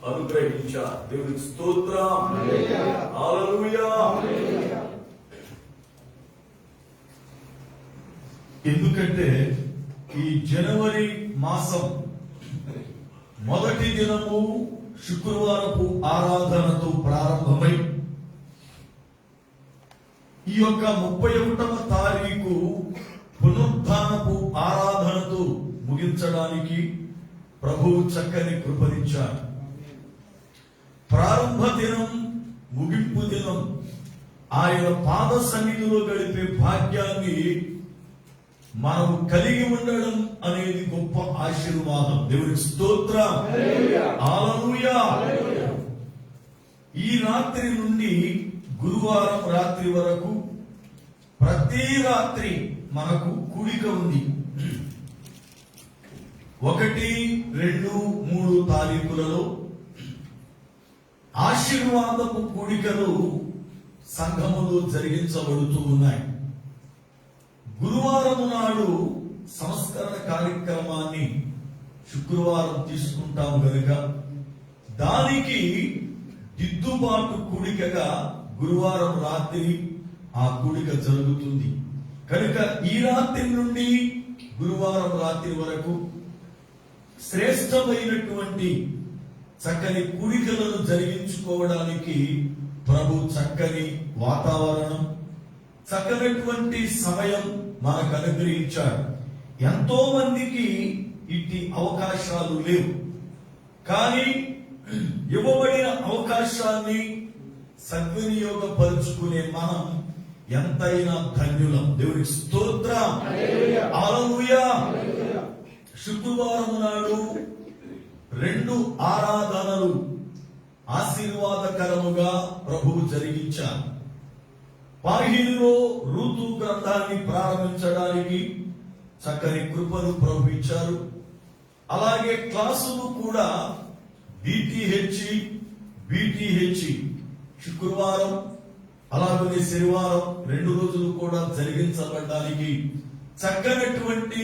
అనుగ్రహించా. దేవునికి స్తోత్రం. హల్లెలూయా. ఎందుకంటే ఈ జనవరి మాసం మొదటి దినము శుక్రవారపు ఆరాధనతో ప్రారంభమై ఈ యొక్క 31వ తారీఖు పునరుద్ధానపు ఆరాధనతో ముగించడానికి ప్రభువు చక్కని కృపనిచ్చారు. ప్రారంభ దినం, ముగింపు దినం ఆయన పాద సన్నిధిలో గడిపే భాగ్యాన్ని మనం కలిగి ఉండడం అనేది గొప్ప ఆశీర్వాదం. దేవునికి స్తోత్రం. హల్లెలూయా. ఈ రాత్రి నుండి గురువారం రాత్రి వరకు ప్రతి రాత్రి మనకు కూడిక ఉంది. 1, 2, 3 తారీఖులలో ఆశీర్వాదపు కూడికలు సంఘములో జరిగించబడుతూ ఉన్నాయి. గురువారం నాడు సంస్కరణ కార్యక్రమాన్ని శుక్రవారం తీసుకుంటాము కనుక దానికి దిద్దుబాటు కూడికగా గురువారం రాత్రి ఆ కూడిక జరుగుతుంది. కనుక ఈ రాత్రి నుండి గురువారం రాత్రి వరకు శ్రేష్టమైనటువంటి చక్కని కూడికలను జరిగించుకోవడానికి ప్రభు చక్కని వాతావరణం, చక్కనటువంటి సమయం మనకు అనుగ్రహించాడు. ఎంతో మందికి ఇట్టి అవకాశాలు లేవు. కానీ ఇవ్వబడిన అవకాశాన్ని సద్వినియోగపరుచుకునే మనం ఎంతైనా ధన్యులం. దేవునికి స్తోత్రం. హల్లెలూయా. శుక్రవారం నాడు 2 ఆరాధనలు ఆశీర్వాదకరముగా ప్రభువు జరిగించారు. పార్హిలో ఋతు గ్రంథాన్ని ప్రారంభించడానికి చక్కని కృపను ప్రభు ఇచ్చారు. అలాగే క్లాసులు కూడా BTH శుక్రవారం అలాగే శనివారం 2 రోజులు కూడా జరిగించబడడానికి చక్కనటువంటి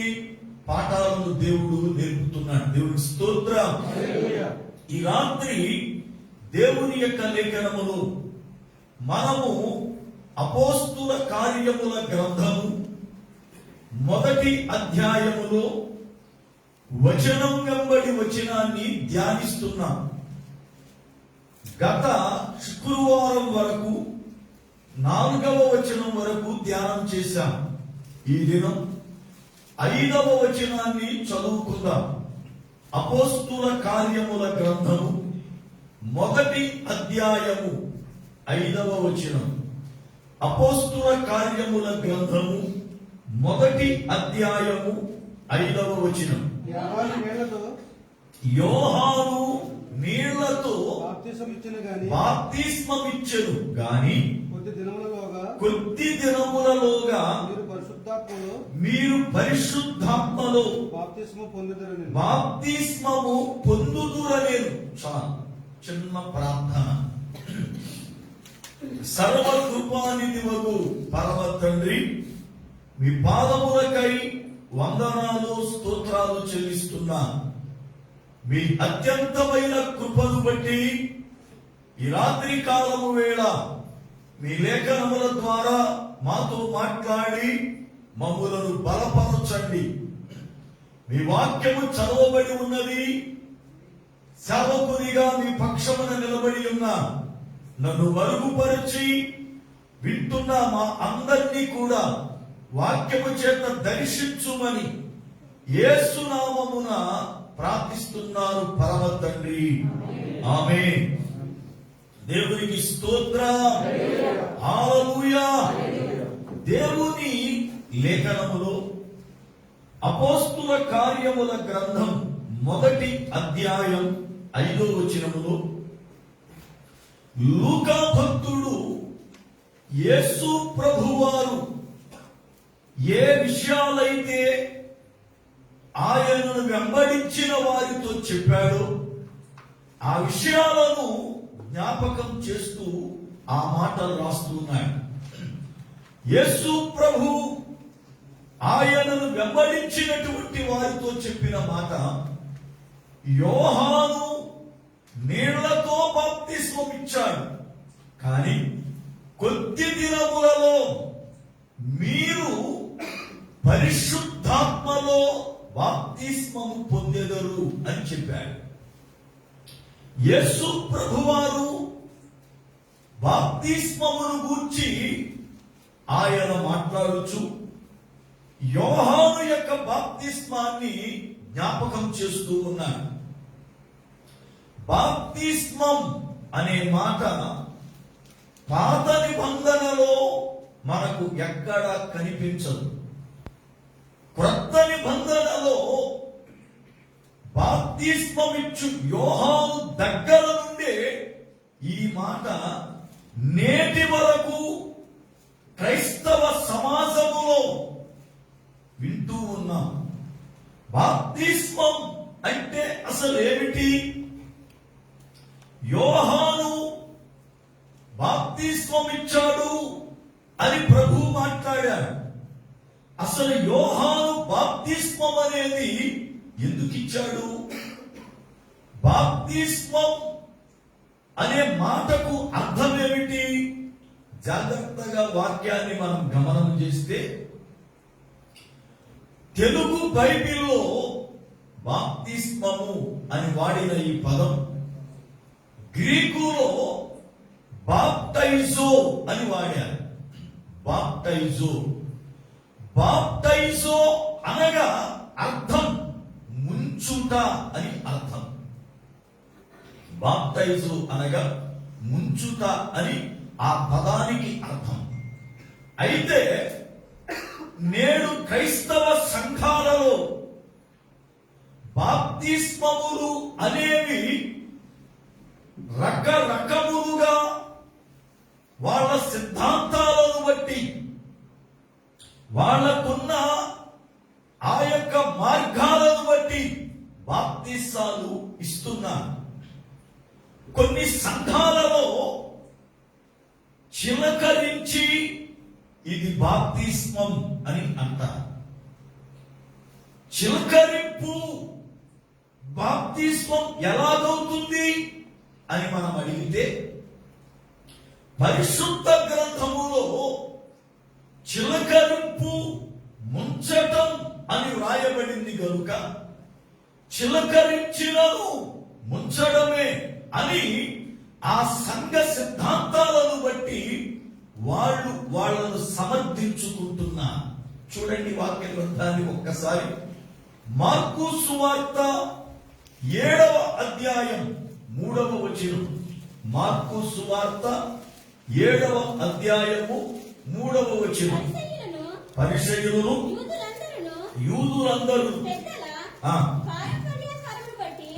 పాఠాలను దేవుడు నేర్పుతున్నాడు. దేవునికి స్తోత్రం. ఈ రాత్రి దేవుని యొక్క లేఖనములు మనము అపోస్తుల కార్యముల గ్రంథము 1వ అధ్యాయములో వచనం వెంబడి వచనాన్ని ధ్యానిస్తున్నాం. గత శుక్రవారం వరకు 4వ వచనం వరకు ధ్యానం చేశాం. ఈ దినం 5వ వచనాన్ని చదువుకుందాం. అపోస్తుల కార్యముల గ్రంథము 1వ అధ్యాయము 5వ వచనం. అపోస్తుల కార్యముల గ్రంథము 1వ అధ్యాయము 5వ వచనం. యోహాను నీళ్లతో బాప్తిస్మమిచ్చెను గాని కొద్ది దినములలోగా మీరు పరిశుద్ధాత్మలో బాప్తిస్మము పొందుదురనేను. చాలా చిన్న ప్రార్థన. సర్వకృపానిధివగు పరమ తండ్రి, మీ పాదములకై వందనాలు స్తోత్రాలు చెల్లిస్తున్నా. మీ అత్యంతమైన కృపను బట్టి ఈ రాత్రి కాలము వేళ మీ లేఖనముల ద్వారా మాతో మాట్లాడి మమ్ములను బలపరచండి. మీ వాక్యము చదవబడి ఉన్నది. సేవకునిగా మీ పక్షమున నిలబడి ఉన్నా నన్ను మరుగుపరిచి వింటున్న మా అందరినీ కూడా వాక్యము చేత దర్శించుమని యేసు నామమున ప్రార్థిస్తున్నారు పరమ తండ్రి. ఆమేన్. దేవునికి స్తోత్రం. హల్లెలూయా. దేవుని లేఖనములో అపోస్తుల కార్యముల గ్రంథం 1వ అధ్యాయం 5వ వచనములో లూకా భక్తుడు యేసు ప్రభువారు ఏ విషయాలైతే ఆయనను వెంబడించిన వారితో చెప్పాడో ఆ విషయాలను జ్ఞాపకం చేస్తూ ఆ మాటలు రాస్తున్నాడు. యేసు ప్రభు ఆయనను వెంబడించినటువంటి వారితో చెప్పిన మాట, యోహాను వచ్చాడు. కానీ కొద్ది దినములలో మీరు పరిశుద్ధాత్మలో బాప్తిస్మము పొందెదరు అని చెప్పాడు. యేసు ప్రభువారు బాప్తిస్మమును గూర్చి ఆయన మాట్లాడుచు యోహాను యొక్క బాప్తిస్మాన్ని జ్ఞాపకం చేస్తూ ఉన్నాడు. బాప్తిస్మం అనే మాట పాత నిబంధనలో మనకు ఎక్కడా కనిపించదు. క్రొత్త నిబంధనలో బాప్తిస్మమిచ్చు యోహాను దగ్గర నుండే ఈ మాట నేటి వరకు క్రైస్తవ సమాజములో వింటూ ఉన్నాం. బాప్తిస్మం అంటే అసలు ఏమిటి? యోహాను బాప్తిస్మం ఇచ్చాడు అని ప్రభు మాట్లాడాడు. అసలు యోహాను బాప్తిస్మం అనేది ఎందుకు ఇచ్చాడు? బాప్తిస్మం అనే మాటకు అర్థం ఏమిటి? జాగ్రత్తగా వాక్యాన్ని మనం గమనం చేస్తే తెలుగు బైబిల్లో బాప్తిస్మము అని వాడిన ఈ పదం గ్రీకులో బాప్టైజో అని వాడారు. బాప్టైజో బాప్టైజో అనగా అర్థం ముంచుట అని అర్థం. బాప్టైజో అనగా ముంచుట అని ఆ పదానికి అర్థం. అయితే నేడు క్రైస్తవ సంఘాలలో బాప్తిస్మములు అనేవి రకరకములుగా వాళ్ళ సిద్ధాంతాలను బట్టి వాళ్లకున్న ఆ యొక్క మార్గాలను బట్టి బాప్తిసాలు ఇస్తున్నారు. కొన్ని సంఘాలలో చిలకరించి ఇది బాప్తిస్మం అని అంటారు. చిలకరింపు బాప్తిస్మం ఎలాగవుతుంది అని మనం అడిగితే పరిశుద్ధ గ్రంథములో చిలకరింపు ముంచటం అని వ్రాయబడింది కనుక చిలకరించినను ముంచడమే అని ఆ సంఘ సిద్ధాంతాలను బట్టి వాళ్ళను సమర్థించుకుంటున్నారు. చూడండి వాక్య గ్రంథాన్ని ఒక్కసారి. మార్కు సువార్త 7వ అధ్యాయం 3వ వచనం. మార్కు సువార్త 7వ అధ్యాయము 3వ వచనం. పరిసయ్యులను యూదులందరూ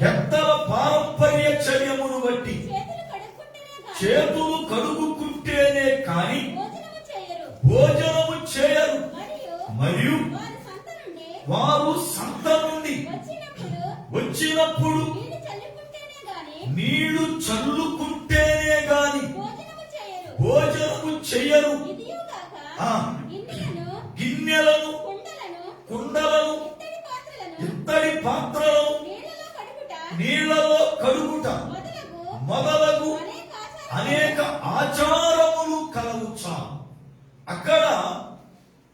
పెద్దల పారంపర్య చర్యమును బట్టి చేతులు కడుగుకుంటేనే కాని భోజనము చేయరు, మరియు వారు సంత నుండి వచ్చినప్పుడు నీళ్లు చల్లుకుంటేనే గాని భోజనము చేయరు. గిన్నెలను, కుండలను, ఇత్తడి పాత్రలను నీళ్లలో కడుగుట మొదలగు అనేక ఆచారములు కలవచ్చా. అక్కడ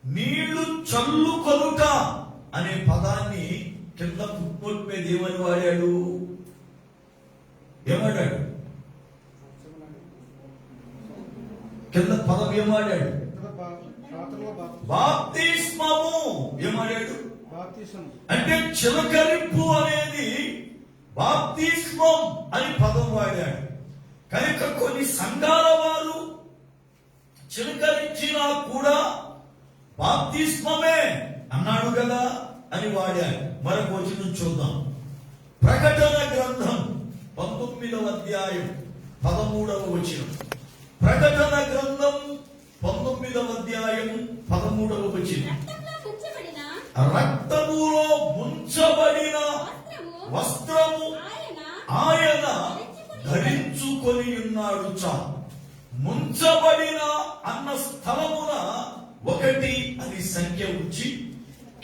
నీళ్లు చల్లుకొనుట అనే పదాన్ని కింద ఫుట్నోట్ మీద ఏమని వాడాడు? ఏమన్నాడు? కింద పదం ఏమాడాడు? బాప్తిస్మము. ఏమాడాడు? అంటే చిలకరింపు అనేది బాప్తిస్మం అని పదం వాడాడు. కనుక కొన్ని సంఘాల వారు చిలకరించినా కూడా బాప్తిస్మమే అన్నాడు కదా అని వాడాడు. మరొక వచనం చూద్దాం. ప్రకటన గ్రంథం 19వ అధ్యాయం 13వ వచనం. ప్రకటన గ్రంథం 19వ అధ్యాయం 13వ వచనం. రక్తములో ముంచబడిన వస్త్రము ఆయన ధరించుకొని ఉన్నాడు. ముంచబడిన అన్న స్థలమున 1 అని సంఖ్య ఉంచి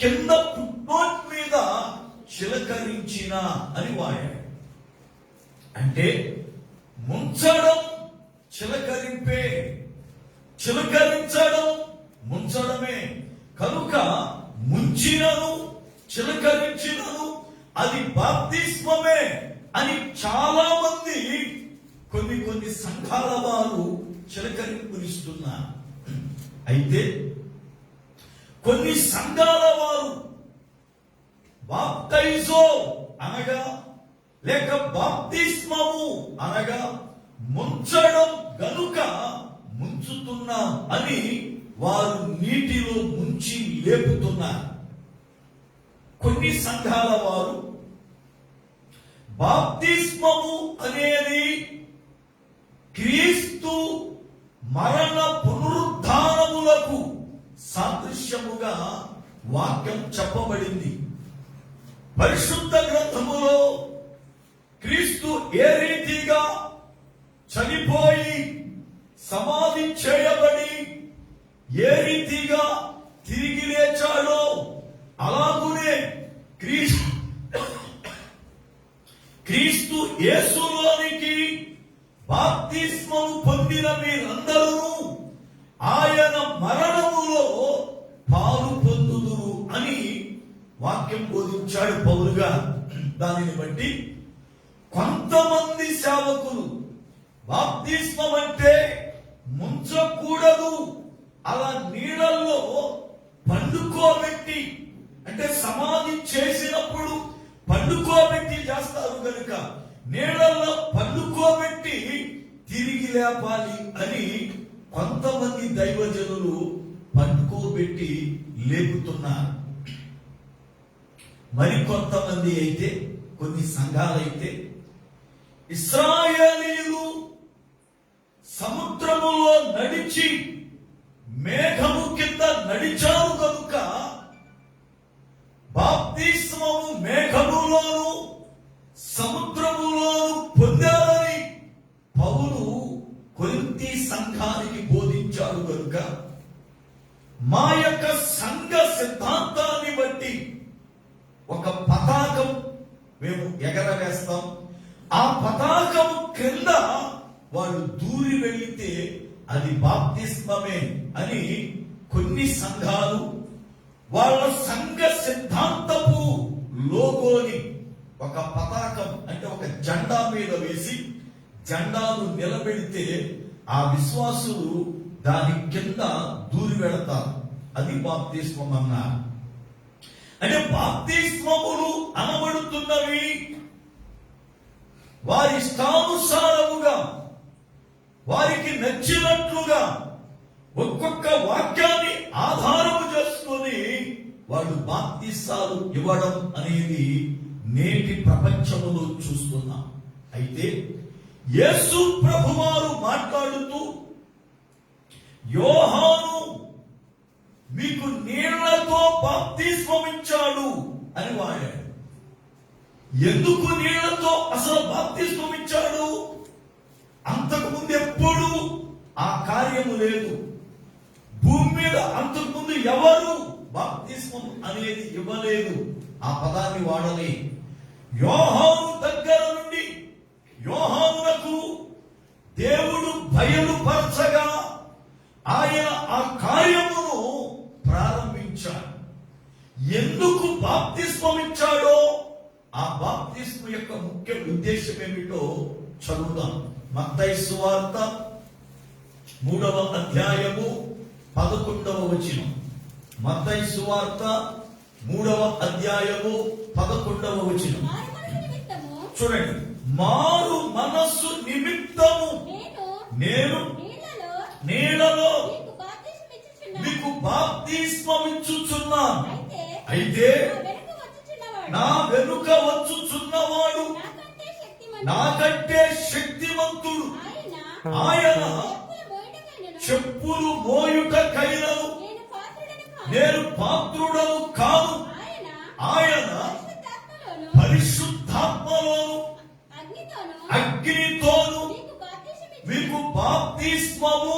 కింద ఫుట్నోట్ మీద చిలకరించిన అని వాడాడు. అంటే ముంచడం చిలకరింపే. చిలకరించడం ముంచడమే. కనుక ముంచినను చిలకరించినను అది బాప్తిస్మమే అని చాలా మంది కొన్ని సంఘాల వారు చిలకరింపునిస్తున్నారు. అయితే కొన్ని సంఘాల వారు బాప్తైజో అనగా లేక బాప్తిస్మము అనగా ముంచడం గనుక ముంచుతున్నాం అని వారు నీటిలో ముంచి లేపుతున్నారు. కొన్ని సంఘాల వారు బాప్తిస్మము అనేది క్రీస్తు మరణ పునరుద్ధానములకు సాదృశ్యముగా వాక్యం చెప్పబడింది. పరిశుద్ధ గ్రంథములో క్రీస్తు ఏ రీతిగా చనిపోయి సమాధి చేయబడి ఏ రీతిగా తిరిగి లేచాడో అలాగునే క్రీస్తు యేసులోనికి బాప్తిస్మము పొందిన మీరందరూ ఆయన మరణములో పాలు పొందుదురు అని వాక్యం బోధించాడు పౌలుగా. దానిని బట్టి కొంతమంది సేవకులు బాప్తిస్మం అంటే ముంచకూడదు, అలా నీళ్ళల్లో పండుకోబెట్టి, అంటే సమాధి చేసినప్పుడు పండుకోబెట్టి చేస్తారు కనుక నీళ్ళల్లో పండుకోబెట్టి తిరిగి లేపాలి అని కొంతమంది దైవజనులు పండుకోబెట్టి లేపుతున్నారు. మరికొంతమంది అయితే, కొన్ని సంఘాలైతే ఇశ్రాయేలీయులు సముద్రములో నడిచి మేఘము కింద నడిచారు కనుక బాప్తిస్మము మేఘములోను సముద్రములోను పొందారని పౌలు కొరింథీ సంఘానికి బోధించాడు కనుక మా యొక్క సంఘ సిద్ధాంతాన్ని బట్టి ఒక పతాకం మేము ఎగరవేస్తాం. ఆ పతాకం క్రింద వాళ్ళు దూరి వెళితే అది బాప్తిస్మమే అని కొన్ని సంఘాలు వాళ్ళ సంఘ సిద్ధాంతపు లోగోని ఒక పతాకం అంటే ఒక జెండా మీద వేసి జెండాను నిలబెడితే ఆ విశ్వాసులు దాని కింద దూరి వెళతారు. అది బాప్తిస్మం అన్నారు. అంటే బాప్తిస్మములు అనబడుతున్నవి వారి ఇష్టానుసారముగా వారికి నచ్చినట్లుగా ఒక్కొక్క వాక్యాన్ని ఆధారము చేసుకొని వాళ్ళు బాప్తిసాలు ఇవ్వడం అనేది నేటి ప్రపంచములో చూస్తున్నాం. అయితే యేసు ప్రభువారు మాట్లాడుతూ యోహాను మీకు నీళ్లతో బాప్తిస్మం ఇచ్చాడు అని వాడాడు. ఎందుకు నీళ్లతో అసలు బాప్తిస్మం ఇచ్చాడు? అంతకు ముందు ఎప్పుడు ఆ కార్యము లేదు. భూమి మీద అంతకు ముందు ఎవరు బాప్తిస్మం అనేది ఇవ్వలేదు. ఆ పదాన్ని వాడలే. యోహాను దగ్గర నుండి యోహానునకు దేవుడు బయలుపరచగా ఆయన ఆ కార్యమును ప్రారంభించాడు. ఎందుకు బాప్తిస్మం ఇచ్చాడో ఆ బాప్తిస్మం యొక్క ముఖ్య ఉద్దేశం ఏమిటో చదువుదాం. మత్తయి సువార్త 3వ అధ్యాయము 11వ వచనం. మత్తయి సువార్త 3వ అధ్యాయము 11వ వచనం. చూడండి, మారు మనస్సు నిమిత్తము నేను నీళ్లలో మీకు బాప్తిస్మం ఇచ్చుచున్నాను. అయితే నా వెనుక వచ్చుచున్నవాడు నాకంటే శక్తిమంతుడు. ఆయన చెప్పులు మోయుటకైనను నేను పాత్రుడను కాను. ఆయన పరిశుద్ధాత్మలోను అగ్నితోను మీకు బాప్తిస్మము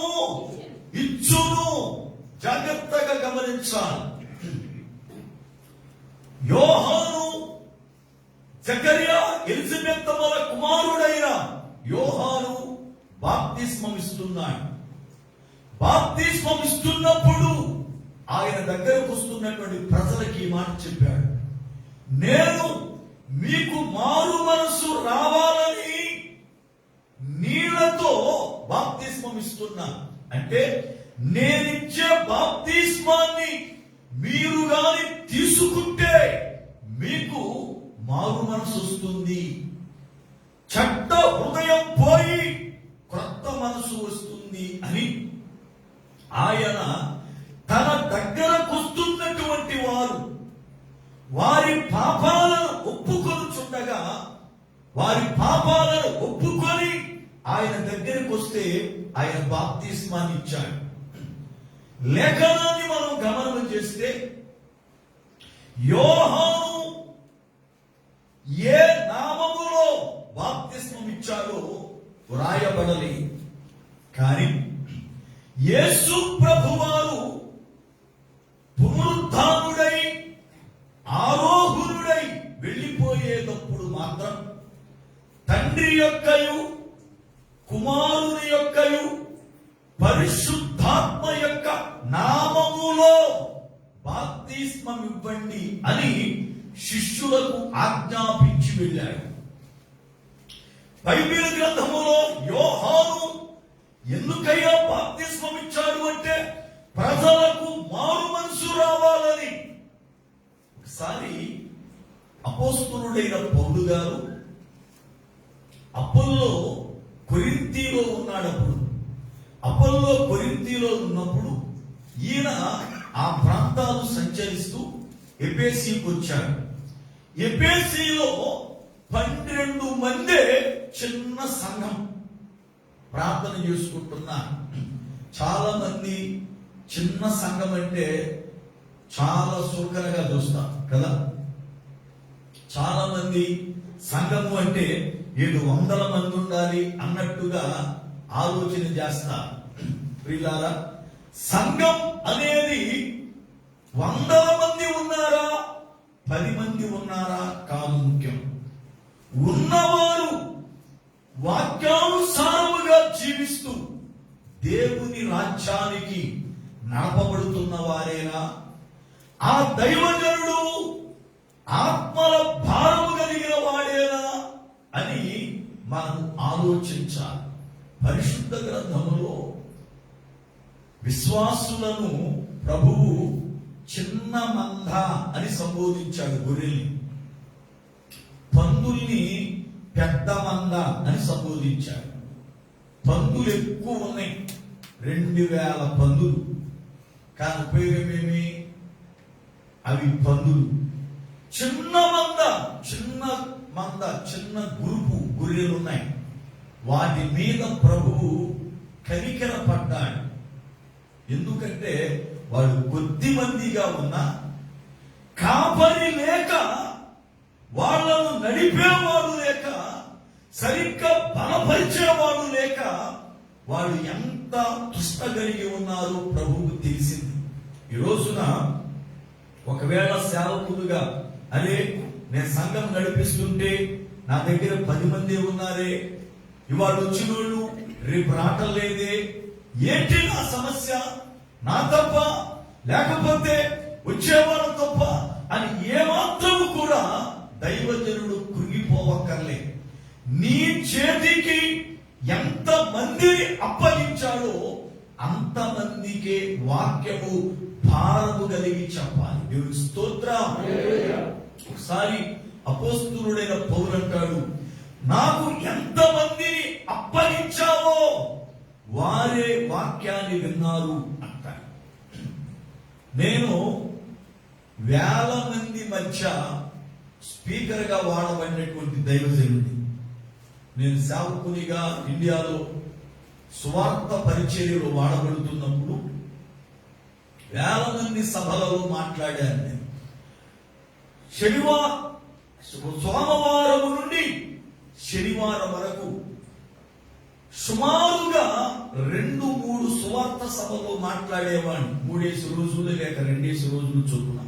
ఇచ్చును. జాగ్రత్తగా గమనించాలి. యోహాను జకర్యా ఎలిజబెత్ కుమారుడైన యోహాను బాప్తిస్మం ఇస్తున్నాడు. బాప్తిస్మం ఇస్తున్నప్పుడు ఆయన దగ్గరకు వస్తున్నటువంటి ప్రజలకి ఈ మాట చెప్పాడు, నేను మీకు మారు మనసు రావాలని నీళ్లతో బాప్తిస్మం ఇస్తున్నా. అంటే నేనిచ్చే బాప్తిస్మాన్ని మీరు గాని తీసుకుంటే మీకు మారు మనసు వస్తుంది, చెడ్డ హృదయం పోయి క్రొత్త మనసు వస్తుంది అని ఆయన తన దగ్గరకు వస్తున్నటువంటి వారి పాపాలను ఒప్పుకొనుచుండగా, వారి పాపాలను ఒప్పుకొని ఆయన దగ్గరికి వస్తే ఆయన బాప్తిస్మాన్ని ఇచ్చాడు. లేఖనాన్ని మనం గమనం చేస్తే యోహాను ఏ నామములో బాప్తిస్మం ఇచ్చాడో వ్రాయబడలే. కానీ యేసు ప్రభువారు పునరుద్ధానుడై ఆరోహణుడై వెళ్ళిపోయేటప్పుడు మాత్రం తండ్రి యొక్కయు కుమారుని యొక్కయు పరిశుద్ధాత్మ యొక్క నామములో బాప్తిస్మం ఇవ్వండి అని శిష్యులకు ఆజ్ఞాపించి వెళ్ళాడు. బైబిల్ గ్రంథములో యోహాను ఎందుకయ్యా బాప్తిస్మం ఇచ్చాడు అంటే ప్రజలకు మారు మనసు రావాలని. ఒకసారి అపోస్తలుడైన పౌలు గారు అపోల్లో కొరింథీలో ఉన్నాడప్పుడు, అపోల్లో కొరింథీలో ఉన్నప్పుడు ఈయన ఆ ప్రాంతాలు సంచరిస్తూ ఎఫెసీకి వచ్చాడు. ఎఫెసీలో 12 మందే చిన్న సంఘం ప్రార్థన చేసుకుంటున్నారు. చాలా మంది చిన్న సంఘం అంటే చాలా సుఖంగా చూస్తాం కదా. చాలా మంది సంఘము అంటే 700 మంది ఉండాలి అన్నట్టుగా ఆలోచన చేస్తారు. ప్రియులారా, సంఘం అనేది 100 మంది ఉన్నారా 10 మంది ఉన్నారా కాదు ముఖ్యం. ఉన్నవారు వాక్యానుసారముగా జీవిస్తూ దేవుని రాజ్యానికి నడపబడుతున్న వారేనా, ఆ దైవజనుడు ఆత్మల భారము కలిగిన వాడేనా అని మనం ఆలోచించాలి. పరిశుద్ధ గ్రంథములో విశ్వాసులను ప్రభువు చిన్న మంద అని సంబోధించాడు. గొర్రెల్ని, పందుల్ని పెద్ద మంద అని సంబోధించాడు. పందులు ఎక్కువ ఉన్నాయి, 2000 పందులు. కానీ ఉపయోగం ఏమి? అవి పందులు. చిన్న మంద చిన్న గురుపు గొర్రెలు ఉన్నాయి. వాటి మీద ప్రభువు కనికర పడ్డాడు. ఎందుకంటే వాడు కొద్ది మందిగా ఉన్నా కాపరి లేక, వాళ్ళను నడిపేవాడు లేక, సరిగ్గా బలపరిచేవాడు లేక వాడు ఎంత తుష్ట కలిగి ఉన్నారు ప్రభువుకు తెలిసింది. ఈ రోజున ఒకవేళ సేవకులుగా, అరే నేను సంఘం నడిపిస్తుంటే నా దగ్గర 10 మంది ఉన్నారే, ఇవాళ వచ్చిన వాళ్ళు రేపు రావట్లేదే, ఏంటి నా సమస్య? నా తప్ప లేకపోతే వచ్చేవాళ్ళ తప్ప అని ఏమాత్రము కూడా దైవజనుడు కృంగిపోవక్కర్లే. నీ చేతికి ఎంత మందిని అప్పగించాడో అంతమందికే వాక్యము భారము కలిగి చెప్పాలి. దేవుని స్తోత్రం. ఒకసారి అపోస్తలుడైన పౌలు అంటాడు, నాకు ఎంత మందిని అప్పగించావో వారే వాక్యాన్ని విన్నారు అంటాడు. నేను 1000 మంది మధ్య స్పీకర్ గా వాడబడినటువంటి దైవజనుడిని. నేను సేవకునిగా ఇండియాలో సువార్త పరిచర్యలో వాడబడుతున్నప్పుడు 1000 మంది సభలలో మాట్లాడాను. నేను సోమవారం నుండి శనివారం వరకు సుమారుగా 2-3 సువార్త సభలో మాట్లాడేవాడిని. 3 రోజులు లేక 2 రోజులు చొప్పున.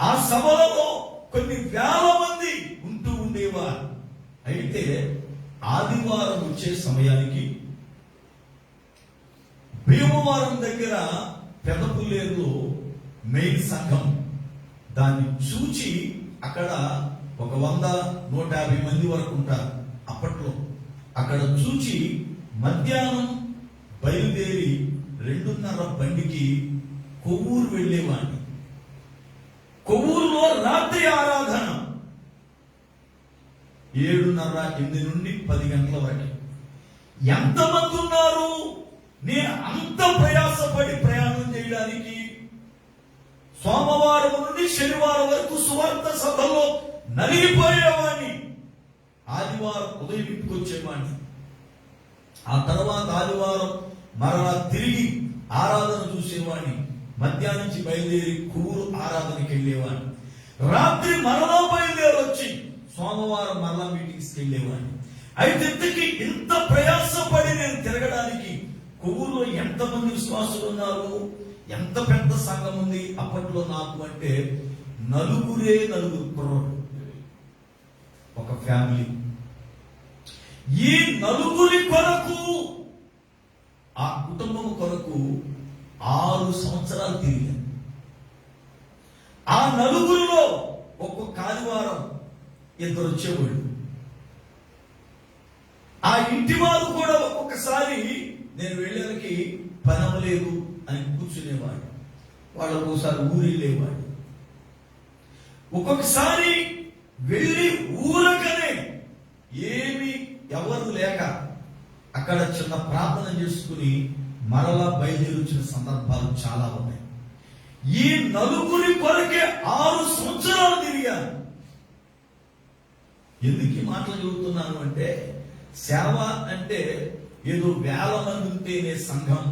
ఆ సభలలో కొన్ని 1000 మంది ఉంటూ ఉండేవారు. అయితే ఆదివారం వచ్చే సమయానికి భీమవరం దగ్గర పెదపుల్లేరులో మెయిన్ సంఘం. దాన్ని చూచి అక్కడ ఒక 100-150 మంది వరకు ఉంటారు అప్పట్లో. అక్కడ చూచి మధ్యాహ్నం బయలుదేరి 2:30 బండికి కొవ్వూరు వెళ్ళేవాడిని. కొవ్వూరులో రాత్రి ఆరాధన 7:30-8 నుండి 10 గంటల వరకు. ఎంతమంది ఉన్నారు? నేను అంత ప్రయాసపడి ప్రయాణం చేయడానికి సోమవారం నుండి శనివారం వరకు సువార్త సభలో నలిగిపోయేవాడిని. ఆదివారం ఉదయం ఇంటికి వచ్చేవాడిని. ఆ తర్వాత ఆదివారం మరలా తిరిగి ఆరాధన చూసేవాడిని. మధ్యాహ్నం నుంచి బయలుదేరి కొవ్వూరు ఆరాధనకి వెళ్ళేవాడిని. రాత్రి మరలా బయలుదేరి వచ్చి సోమవారం మరలా మీటింగ్స్కి వెళ్ళేవాడిని. అయితే ఇంత ప్రయాసపడి నేను తిరగడానికి కొవ్వూరులో ఎంతమంది విశ్వాసులు ఉన్నారు? ఎంత పెద్ద సంఘం ఉంది అప్పట్లో నాకు అంటే 4 కుర్రోడు, ఒక ఫ్యామిలీ. ఈ 4 కొరకు, ఆ కుటుంబం కొరకు 6 సంవత్సరాలు తిరిగాను. ఆ 4లో ఒక్కొక్క ఆదివారం 2 వచ్చేవాళ్ళు. ఆ ఇంటి వారు కూడా ఒక్కొక్కసారి నేను వెళ్ళేకి పని అవ్వలేదు అని కూర్చునేవాడు. వాళ్ళు ఒక్కోసారి ఊరు వెళ్ళేవాడు. ఒక్కొక్కసారి వెళ్ళి ఊరకనే ఏమి ఎవరు లేక అక్కడ చిన్న ప్రార్థన చేసుకుని మరలా బయలుదేరి వచ్చిన సందర్భాలు చాలా ఉన్నాయి. ఈ 4 కొరకే 6 సంవత్సరాలు తిరిగాను. ఎందుకు ఈ మాటలు చెబుతున్నాను అంటే, సేవ అంటే ఏదో వేల మంది ఉంటేనే సంఘం,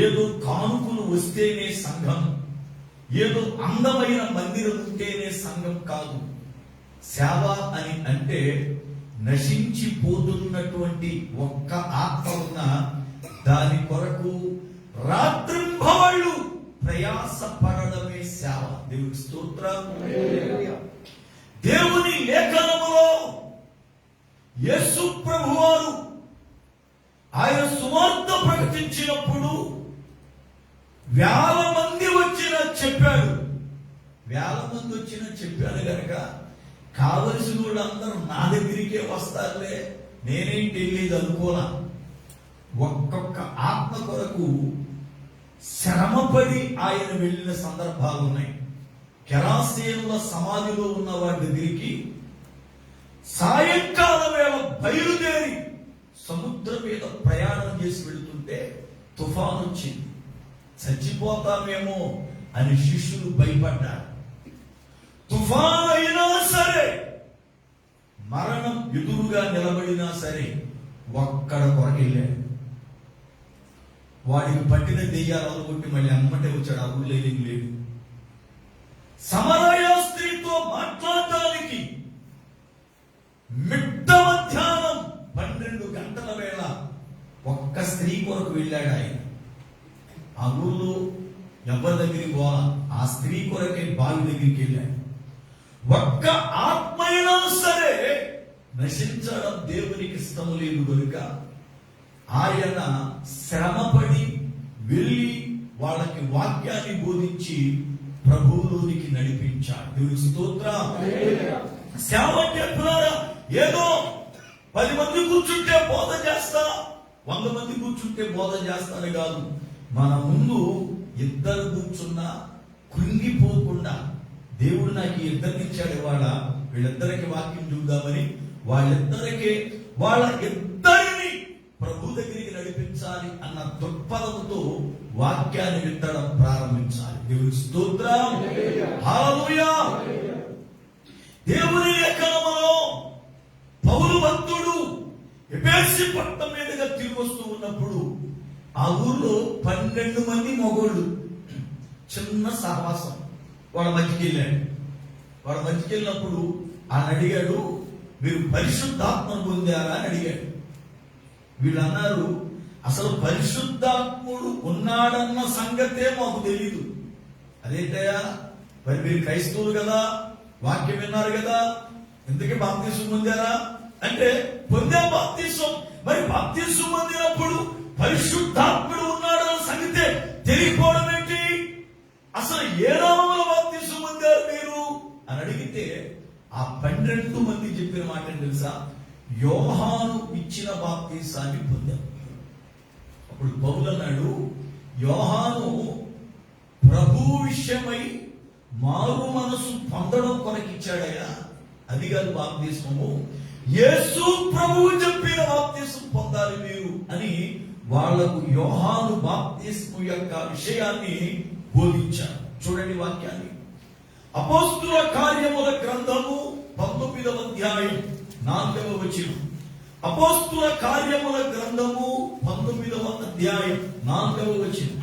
ఏదో కానుకలు వస్తేనే సంఘం, ఏదో అందమైన మందిరం ఉంటేనే సంఘం కాదు. సేవ అని అంటే నశించిపోతున్నటువంటి ఒక్క ఆత్మ ఉన్న దాని కొరకు రాత్రింబవళ్ళు ప్రయాసపడడమే సేవ. దేవునికి స్తోత్రం. దేవుని లేఖనములో యేసు ప్రభువారు ఆయన సువార్త ప్రకటించినప్పుడు వేల మంది వచ్చినా చెప్పాడు. వేల మంది వచ్చినా చెప్పాడు కనుక కావలసిన వాళ్ళందరూ నా దగ్గరికే వస్తారులే, నేనేంటి వెళ్ళేది అనుకోలా. ఒక్కొక్క ఆత్మ కొరకు శ్రమపడి ఆయన వెళ్ళిన సందర్భాలు ఉన్నాయి. కెరాసేనుల సమాధిలో ఉన్న వాడి దగ్గరికి సాయంకాలం వేళ బయలుదేరి సముద్రం మీద ప్రయాణం చేసి వెళుతుంటే తుఫాను వచ్చింది. చచ్చిపోతామేమో అని శిష్యులు భయపడ్డారు. తుఫాను అయినా సరే, మరణం ఎదురుగా నిలబడినా సరే ఒక్కడ కొరకెళ్ళాడు. వాడికి పట్టిన దెయ్యాలు అనుకుంటే మళ్ళీ అమ్మటే వచ్చాడు. ఆ ఊళ్ళో లేడు. సమరయ స్త్రీతో మాట్లాడటానికి మిట్ట మధ్యాహ్నం 12 గంటల వేళ ఒక్క స్త్రీ కొరకు వెళ్ళాడు ఆయన. ఆ ఊళ్ళో ఎవరి దగ్గరికి పోవాలా, ఆ స్త్రీ కొరకే బావి దగ్గరికి వెళ్ళాడు. ఒక్క ఆత్మైనా సరే నశించడం దేవునికి ఇష్టం లేదు కనుక ఆయన శ్రమపడి వెళ్ళి వాళ్ళకి వాక్యాన్ని బోధించి ప్రభువులోనికి నడిపించాడు. దేవునికి స్తోత్రం. సేవ చెప్తున్నారా? ఏదో 10 మంది కూర్చుంటే బోధ చేస్తా, 100 మంది కూర్చుంటే బోధ చేస్తాను కాదు. మన ముందు 2 కూర్చున్నా కృంగిపోకుండా దేవుడు నాకు 2 ఇచ్చాడు. ఇవాళ వీళ్ళిద్దరికి వాక్యం చూద్దామని వాళ్ళ ఇద్దరిని ప్రభు దగ్గరికి నడిపించాలి అన్న దృక్పథంతో వాక్యాన్ని విత్తడం ప్రారంభించాలి. దేవునికి స్తోత్రం. హల్లెలూయా. దేవుని లేఖనములో పౌలు భక్తుడు ఎఫెసు పట్టణం మీదుగా తిరిగి వస్తూ ఉన్నప్పుడు ఆ ఊర్లో 12 మంది మగోళ్ళు, చిన్న సహవాసం. వాళ్ళ మధ్యకి వెళ్ళాడు. వాళ్ళ మధ్యకి వెళ్ళినప్పుడు ఆయన అడిగాడు, మీరు పరిశుద్ధాత్మను పొందారా అని అడిగాడు. వీళ్ళు అన్నారు, అసలు పరిశుద్ధాత్ముడు ఉన్నాడన్న సంగతే మాకు తెలీదు. అదేంటయ్యా, మరి మీరు క్రైస్తవులు కదా, వాక్యం విన్నారు కదా, ఎందుకే బాప్తిసం పొందారా అంటే, పొందాం బాప్తిసం. మరి బాప్తిసం పొందినప్పుడు పరిశుద్ధాత్ముడు ఉన్నాడన్న ఏ నామములో బాప్తిసం పొందారు మీరు అని అడిగితే ఆ 12 మంది చెప్పిన మాట ఏంటి తెలుసా? యోహాను ఇచ్చిన బాప్తిసాన్ని పొందాం. అప్పుడు పౌలు అన్నాడు, యోహాను ప్రభు విషయమై మారు మనసు పొందడం కొరకు ఇచ్చాడయ్యా, అది కాదు బాప్తిస్మము, యేసు ప్రభువు చెప్పిన బాప్తిసం పొందాలి మీరు అని వాళ్లకు యోహాను బాప్తిస్ము యొక్క విషయాన్ని బోధించారు. చూడండి వాక్యాన్ని. అపోస్తుల కార్యముల గ్రంథము 19వ అధ్యాయం 4వ వచనం. అపోస్తుల కార్యముల గ్రంథము 19వ అధ్యాయం 4వ వచనం.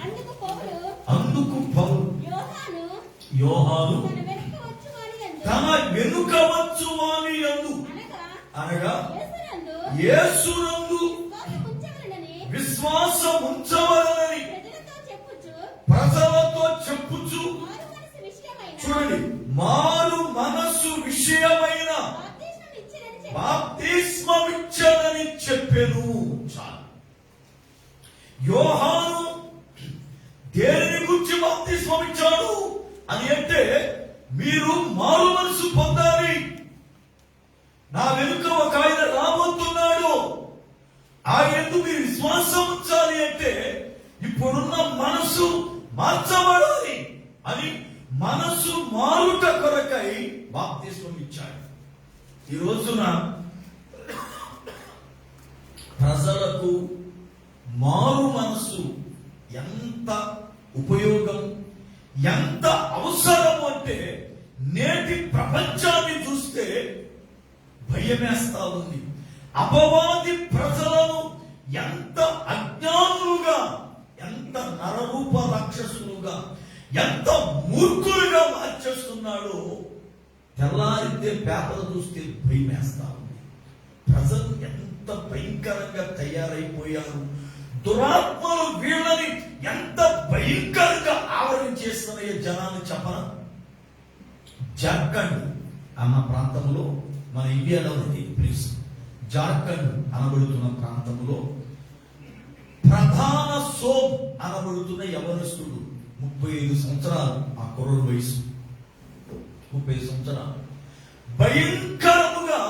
అందుకు పౌలు యోహాను తన వెనుక వచ్చువాని యందు అనగా యేసునందు విశ్వాసం ఉంచవలనని ప్రజలతో చెప్పుచు, చూడండి, మారు మనస్సు విషయమైన బాప్తిస్మమిచ్చనని చెప్పెను. చాలు. యోహాను దేనిని గురించి బాప్తిస్మమిచ్చాడు అని అంటే, మీరు మారు మనసు పొందాలి, నా వెనుక ఒక ఆయన రాబోతున్నాడు, ఆయనకు మీరు విశ్వాసం ఉంచాలి అంటే ఇప్పుడున్న మనసు మార్చబడాలి అని మనసు మారుట కొరకై బాప్తిస్మం ఇచ్చాడు. ఈ రోజున ప్రజలకు మారు మనసు ఎంత ఉపయోగం, ఎంత అవసరం అంటే నేటి ప్రపంచాన్ని చూస్తే భయమేస్తా ఉంది. అపవాది ప్రజలను ఎంత అజ్ఞానులుగా, ఎంత నరరూప రాక్షసులుగా, ఎంత మూర్ఖులుగా మార్చేస్తున్నాడో తెల్లారితే పేపర్ చూస్తే భయమేస్తా ఉంది. ప్రజలు ఎంత భయంకరంగా తయారైపోయారు. దురాత్మలు వీళ్ళని ఎంత భయంకరంగా ఆవరించేస్తున్నాయో జనాన్ని చెప్పన. జార్ఖండ్ అన్న ప్రాంతంలో, మన ఇండియాలో ఉంది ప్లీజ్, జార్ఖండ్ అనబడుతున్న ప్రాంతంలో ప్రధాన సోమ్ అనబడుతున్న యవనస్తుడు, 35 సంవత్సరాలు ఆ కుర్రోడు వయసు, 35 సంవత్సరాలు, భయంకరముగా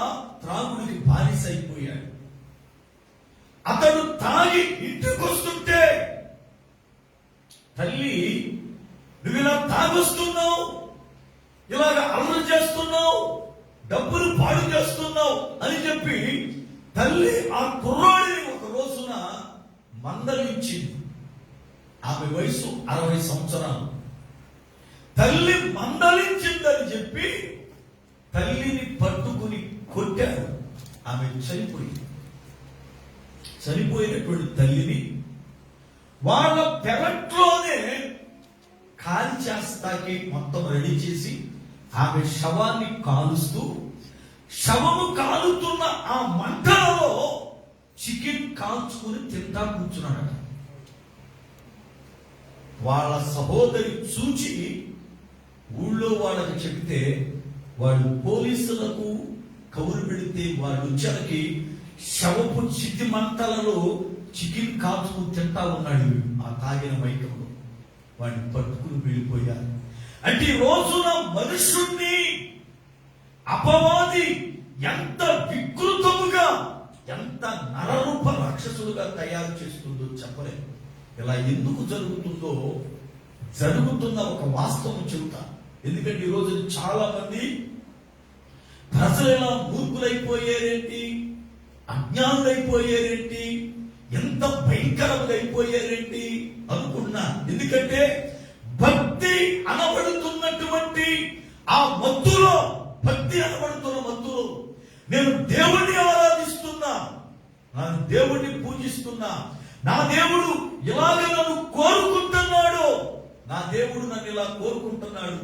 త్రాగుడికి బానిస అయిపోయాడు. అతడు తాగి ఇంటికి వస్తుంటే తల్లి, నువ్వు ఇలా తాగొస్తున్నావు, ఇలాగ అల్లరి చేస్తున్నావు, డబ్బులు పాడు చేస్తున్నావు అని చెప్పి తల్లి ఆ కుర్రాడిని ఒక రోజున మందలించింది. ఆమె వయసు 60 సంవత్సరాలు. తల్లి మందలించిందని చెప్పి తల్లిని పట్టుకుని కొట్టాడు. ఆమె చనిపోయింది. చనిపోయినటువంటి తల్లిని వాళ్ళ పెరట్లోనే కాలి చేస్తాకి మొత్తం రెడీ చేసి ఆమె శవాన్ని కాలుస్తూ, శవము కాలుతున్న ఆ మంటలలో చికెన్ కాల్చుకుని తింటా కూర్చున్నాడట. వాళ్ళ సహోదరి చూచి ఊళ్ళో వాళ్ళకి చెప్తే, వాళ్ళు పోలీసులకు కబురు పెడితే వాళ్ళు వచ్చరికి శవపు చితి మంటలలో చికెన్ కాల్చుకుని తింటా ఉన్నాడు. ఆ తాగిన మైకంలో వాడిని పట్టుకుని వెళ్ళిపోయారు. అంటే ఈ రోజున మనుషుణ్ణి అపవాది ఎంత వికృతముగా, ఎంత నరరూప రాక్షసులుగా తయారు చేస్తుందో చెప్పలేదు. ఇలా ఎందుకు జరుగుతుందో, జరుగుతున్న ఒక వాస్తవం చెబుతా. ఎందుకంటే ఈ రోజు చాలా మంది ప్రజలు ఎలా మూర్ఖులైపోయారేంటి, అజ్ఞానులైపోయారేంటి, ఎంత భయంకరంగా అయిపోయారేంటి అనుకున్నా. ఎందుకంటే భక్తి అనబడుతున్నటువంటి ఆ మత్తులో, భక్తి అనబడుతున్న మత్తులో నేను దేవుణ్ణి ఆరాధిస్తున్నా, నేను దేవుణ్ణి పూజిస్తున్నా, నా దేవుడు ఇలాగ నన్ను కోరుకుంటున్నాడు, నా దేవుడు నన్ను ఇలా కోరుకుంటున్నాడు,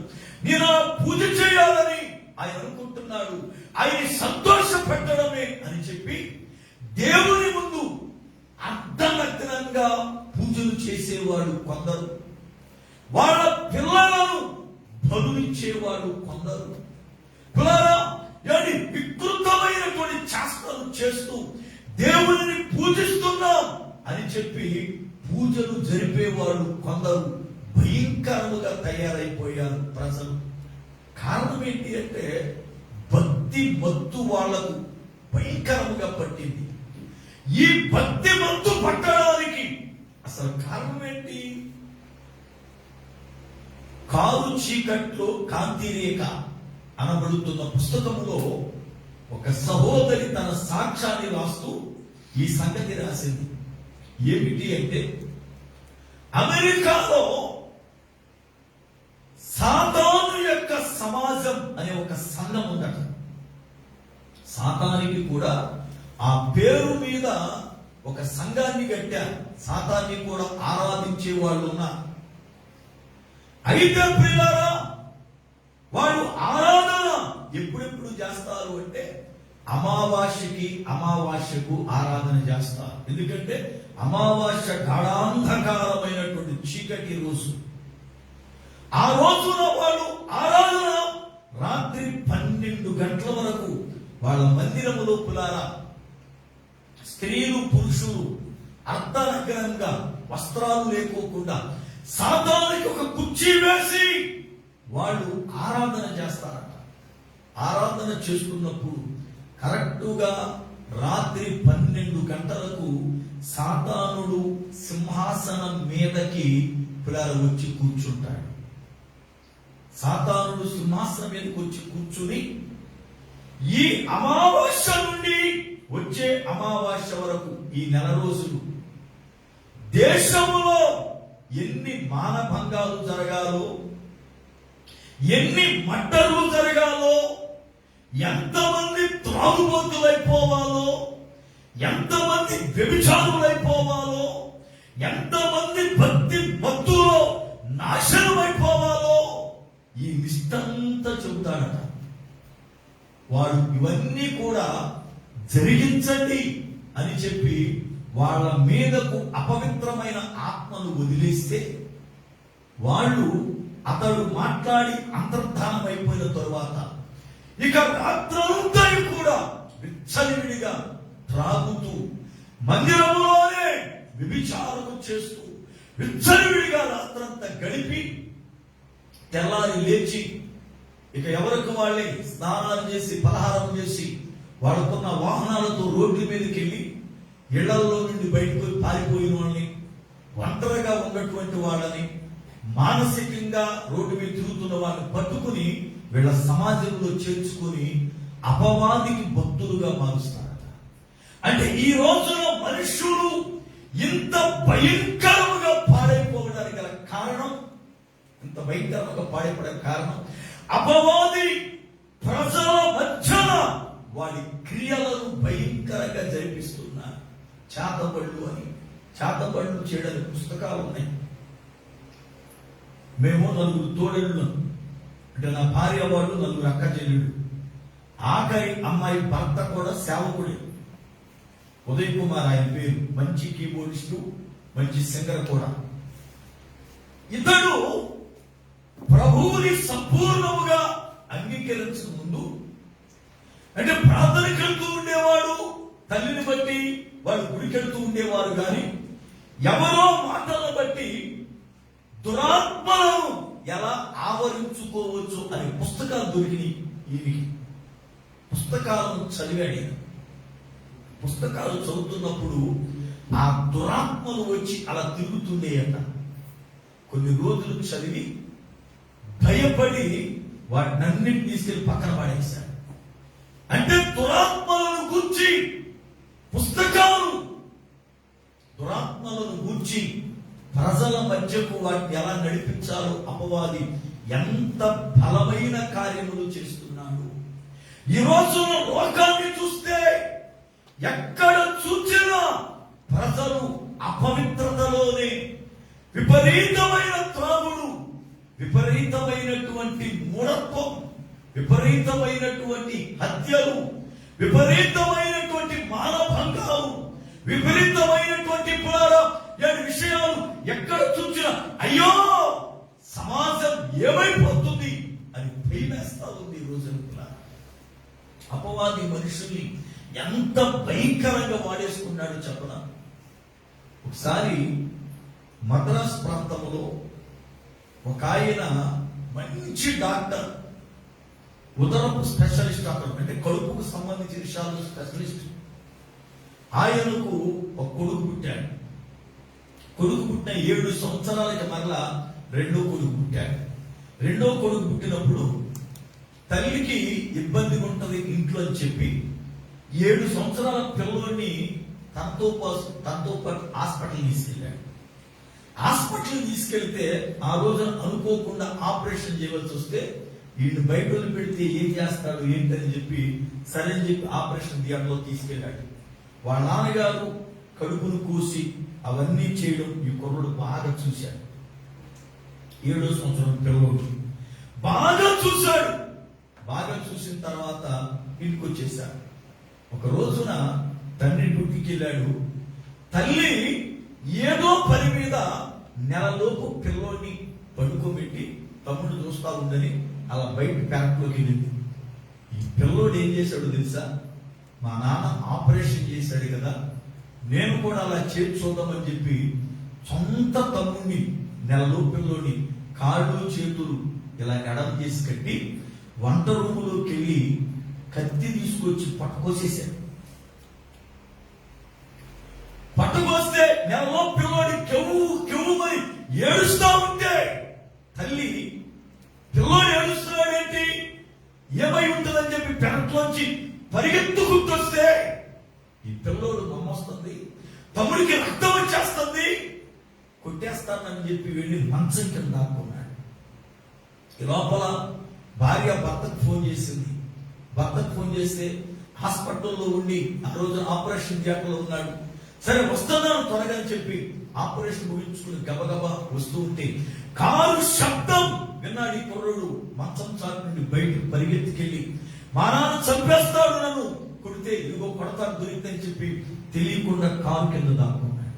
నేను అలా పూజ చేయాలని ఆయన అనుకుంటున్నాడు, ఆయన సంతోష పెట్టడమే అని చెప్పి దేవుని ముందు అర్ధనగ్నంగా పూజలు చేసేవాడు కొందరు, వాళ్ళ పిల్లలను బలునిచ్చేవాడు కొందరు. పిల్లరా, వికృతమైనటువంటి చేష్టలు చేస్తూ దేవుని పూజిస్తున్నాం అని చెప్పి పూజలు జరిపేవాడు కొందరు. భయంకరముగా తయారైపోయారు ప్రజలు. కారణం ఏంటి అంటే భక్తి మత్తు వాళ్లకు భయంకరముగా పట్టింది. ఈ భక్తి మత్తు పట్టడానికి అసలు కారణం ఏంటి? కారు చీకట్లో కాంతి రేఖ అనబడుతున్న పుస్తకములో ఒక సహోదరి తన సాక్ష్యాన్ని రాస్తూ ఈ సంగతి రాసింది. ఏమిటి అంటే, అమెరికాలో సాతాను యొక్క సమాజం అనే ఒక సంఘం ఉందట. సాతానికి కూడా ఆ పేరు మీద ఒక సంఘాన్ని కట్టారు. సాతాన్ని కూడా ఆరాధించే వాళ్ళు ఉన్నారు. అయితే ప్రియులారా, వాళ్ళు ఆరాధన ఎప్పుడెప్పుడు చేస్తారు అంటే అమావాస్యకు ఆరాధన చేస్తారు. ఎందుకంటే అమావాస్య గాఢాంధకారమైనటువంటి చీకటి రోజు. ఆ రోజున వాళ్ళు ఆరాధన రాత్రి 12 గంటల వరకు వాళ్ళ మందిరములో పులారా స్త్రీలు పురుషులు అర్ధనగ్నంగా వస్త్రాలు లేకోకుండా సాతానికి ఒక కుర్చీ వేసి వాళ్ళు ఆరాధన చేస్తారట. ఆరాధన చేస్తున్నప్పుడు కరెక్టుగా రాత్రి 12 గంటలకు సాతానుడు సింహాసనం మీదకి పిల్లలు వచ్చి కూర్చుంటాడు. సాతానుడు సింహాసనం మీదకి వచ్చి కూర్చుని ఈ అమావాస్య నుండి వచ్చే అమావాస్య వరకు ఈ నెల రోజులు దేశములో ఎన్ని మానభంగాలు జరగాలో, ఎన్ని మట్టలు జరగాలో, ఎంతమంది త్రాగుబోతులైపోవాలో, ఎంతమంది వ్యభిచారులైపోవాలో, ఎంతమంది భక్తి మత్తులో నాశనమైపోవాలో ఈ లిస్ట్ అంతా చెబుతాడట. వాడు ఇవన్నీ కూడా జరిగించండి అని చెప్పి వాళ్ళ మీదకు అపవిత్రమైన ఆత్మను వదిలేస్తే వాళ్ళు అతడు మాట్లాడి అంతర్ధానం అయిపోయిన తరువాత ఇక రాత్రంతా కూడా విచ్చలవిడిగా త్రాగుతూ మందిరంలోనే వ్యభిచారము చేస్తూ విచ్చలవిడిగా రాత్రంతా గడిపి తెల్లారి లేచి ఇక ఎవరికి వాళ్ళే స్నానాలు చేసి పలహారం చేసి వాళ్ళకున్న వాహనాలతో రోడ్ల మీదకి వెళ్ళి ఇళ్లలో నుండి బయటకు పారిపోయిన వాళ్ళని, ఒంటరిగా ఉన్నటువంటి వాళ్ళని, మానసికంగా రోడ్డు మీద తిరుగుతున్న వాళ్ళని పట్టుకుని వీళ్ళ సమాజంలో చేర్చుకుని అపవాదికి భక్తులుగా మారుస్తారట. అంటే ఈ రోజున మనుష్యులు ఇంత భయంకరముగా పాడైపోవడానికి గల కారణం, ఇంత భయంకరంగా పాడైపోవడానికి కారణం అపవాది ప్రజల మధ్యన వాడి క్రియలను భయంకరంగా జరిపిస్తున్నారు. చేతబళ్ళు చేయడానికి పుస్తకాలు ఉన్నాయి. మేము 4 తోడేళ్ళు, అంటే నా భార్య వాళ్ళు 4 అక్క చెల్లెళ్ళు, ఆఖరి అమ్మాయి భర్త కూడా సేవకుడే. ఉదయ్ కుమార్ ఆయన పేరు. మంచి కీబోర్డిస్టు, మంచి సింగర్ కూడా. ఇతడు ప్రభువుని సంపూర్ణముగా అంగీకరించక ముందు అంటే ప్రార్థనకి వెళ్తూ ఉండేవాడు, తల్లిని బట్టి వాళ్ళు గుడికెళ్తూ ఉండేవారు. కానీ ఎవరో మాటలను బట్టి దురాత్మలను ఎలా ఆవరించుకోవచ్చు అనే పుస్తకాలు దొరికినాయి ఈయనకి. పుస్తకాలను చదివాడు. పుస్తకాలు చదువుతున్నప్పుడు ఆ దురాత్మలు వచ్చి అలా తిరుగుతుండేయట. కొన్ని రోజులు చదివి భయపడి వాటినన్నింటినీ తీసుకెళ్లి పక్కన పడేశాడు. అంటే దురాత్మలను గూర్చి పుస్తకాలు, దురాత్మలను గూర్చి ప్రజల మధ్యకు వాటిని ఎలా నడిపించాలో అపవాది ఎంత బలమైన కార్యములు చేస్తున్నాడు. ఈ రోజున లోకాన్ని చూస్తే ఎక్కడ చూసినా ప్రజలు అపవిత్రతలోనే, విపరీతమైన త్రాగుడు, విపరీతమైనటువంటి మూఢత్వం, విపరీతమైనటువంటి హత్యలు, విపరీతమైనటువంటి మానభంగాలు, విపరీతమైనటువంటి విషయాలు ఎక్కడ చూసినా అయ్యో సమాజం ఏమైపోతుంది అని భయమేస్తా ఉంది. ఈ రోజున అపవాది మనుషుల్ని ఎంత భయంకరంగా వాడేసుకున్నాడు చెప్పనా. ఒకసారి మద్రాస్ ప్రాంతంలో ఒక ఆయన మంచి డాక్టర్, ఉదరపు స్పెషలిస్ట్ డాక్టర్, అంటే కడుపుకు సంబంధించిన విషయాలు స్పెషలిస్ట్. ఆయనకు ఒక కొడుకు పుట్టాడు. కొడుకు పుట్టిన 7 సంవత్సరాలకి మరలా రెండో కొడుకు పుట్టాడు. రెండో కొడుకు పుట్టినప్పుడు తల్లికి ఇబ్బందిగా ఉంటది ఇంట్లో అని చెప్పి 7 సంవత్సరాల పిల్లల్ని తనతో పాటు హాస్పిటల్ తీసుకెళ్ళాడు. హాస్పిటల్ తీసుకెళ్తే ఆ రోజున అనుకోకుండా ఆపరేషన్ చేయవలసి వస్తే వీళ్ళు బయట పెడితే ఏం చేస్తాడు ఏంటని చెప్పి సరే అని చెప్పి ఆపరేషన్ థియేటర్లో తీసుకెళ్ళాడు. వాళ్ళ నాన్నగారు కడుపును కూసి అవన్నీ చేయడం ఈ కుర్రుడు బాగా చూశాడు. 7వ సంవత్సరం పిల్లలు బాగా చూశాడు. బాగా చూసిన తర్వాత ఇంటికి వచ్చేశాడు. ఒక రోజున తండ్రి డ్యూటీకి వెళ్ళాడు. తల్లి ఏదో పని మీద నెలలోపు పిల్లోని పడుకోబెట్టి తమ్ముడు చూస్తా ఉందని అలా బయట ప్యాక్లోకి వెళ్ళింది. ఈ పిల్లోడు ఏం చేశాడు తెలుసా? మా నాన్న ఆపరేషన్ చేశాడు కదా, నేను కూడా అలా చేసి చూద్దామని చెప్పి సొంత తమ్ముడిని నెలలోపు పిల్లోని కాళ్ళు చేతులు ఇలా ఎడం చేసి కట్టి వంట రూములోకి వెళ్ళి కత్తి తీసుకొచ్చి పట్టుకోసేశాడు. పట్టుకొస్తే నెలలో పిల్లోడి కెవ్వుమని ఏడుస్తా ఉంటే తల్లి పిల్లోడు ఏడుస్తున్నాడేంటి, ఏమై ఉంటుందని చెప్పి పెరట్లోంచి పరిగెత్తుకుంటొస్తే ఈ పిల్లోడు నమ్మొస్తుంది, తమ్ముడికి రక్తం వచ్చేస్తుంది, కొట్టేస్తానని చెప్పి వెళ్ళి మంచం కింద దాక్కున్నాడు. ఈ లోపల భార్య భర్తకు ఫోన్ చేసింది. భర్తకు ఫోన్ చేస్తే హాస్పిటల్లో ఉండి ఆ రోజు ఆపరేషన్ థియేటర్లో ఉన్నాడు. సరే వస్తున్నాను త్వరగా అని చెప్పి ఆపరేషన్ ముగించుకుని గబగబా వస్తూ ఉంటే కారు శబ్దం విన్నాడు. ఈ కుర్రుడు మంచం చాటు నుండి బయటకు పరిగెత్తుకెళ్ళి మా నాన్న చంపేస్తాడు, నన్ను కొడితే ఇదిగో కొడతాడు దొరికిందని చెప్పి తెలియకుండా కారు కింద దాక్కున్నాడు.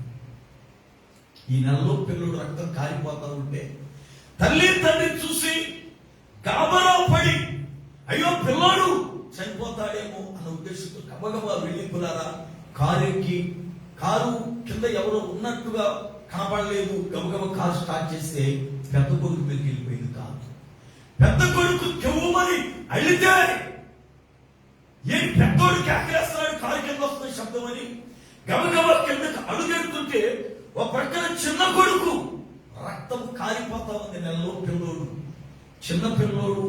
ఈ నెలలో పిల్లడు రక్తం కారిపోతా ఉంటే తల్లి తండ్రి చూసి గాబరా పడి అయ్యో పిల్లోడు చనిపోతాడేమో అన్న ఉద్దేశంతో గబగబా వెళ్ళిపోలారా కారు ఎక్కి, కారు కింద ఎవరో ఉన్నట్టుగా కనపడలేదు. గబగబా కారు స్టార్ట్ చేస్తే పెద్ద కొడుకు మీదకి వెళ్ళిపోయింది కారు. పెద్ద కొడుకు కెవ్వుమని అడిగితే ఏం పెద్దోడు కేకలేస్తున్నాడు, కారు కింద వస్తున్న శబ్దం అని గబగబా కిందకి అడుగెడుతుంటే ఒక ప్రక్కన చిన్న కొడుకు రక్తం కారిపోతా ఉంది. నెలలో పిల్లోడు, చిన్న పిల్లోడు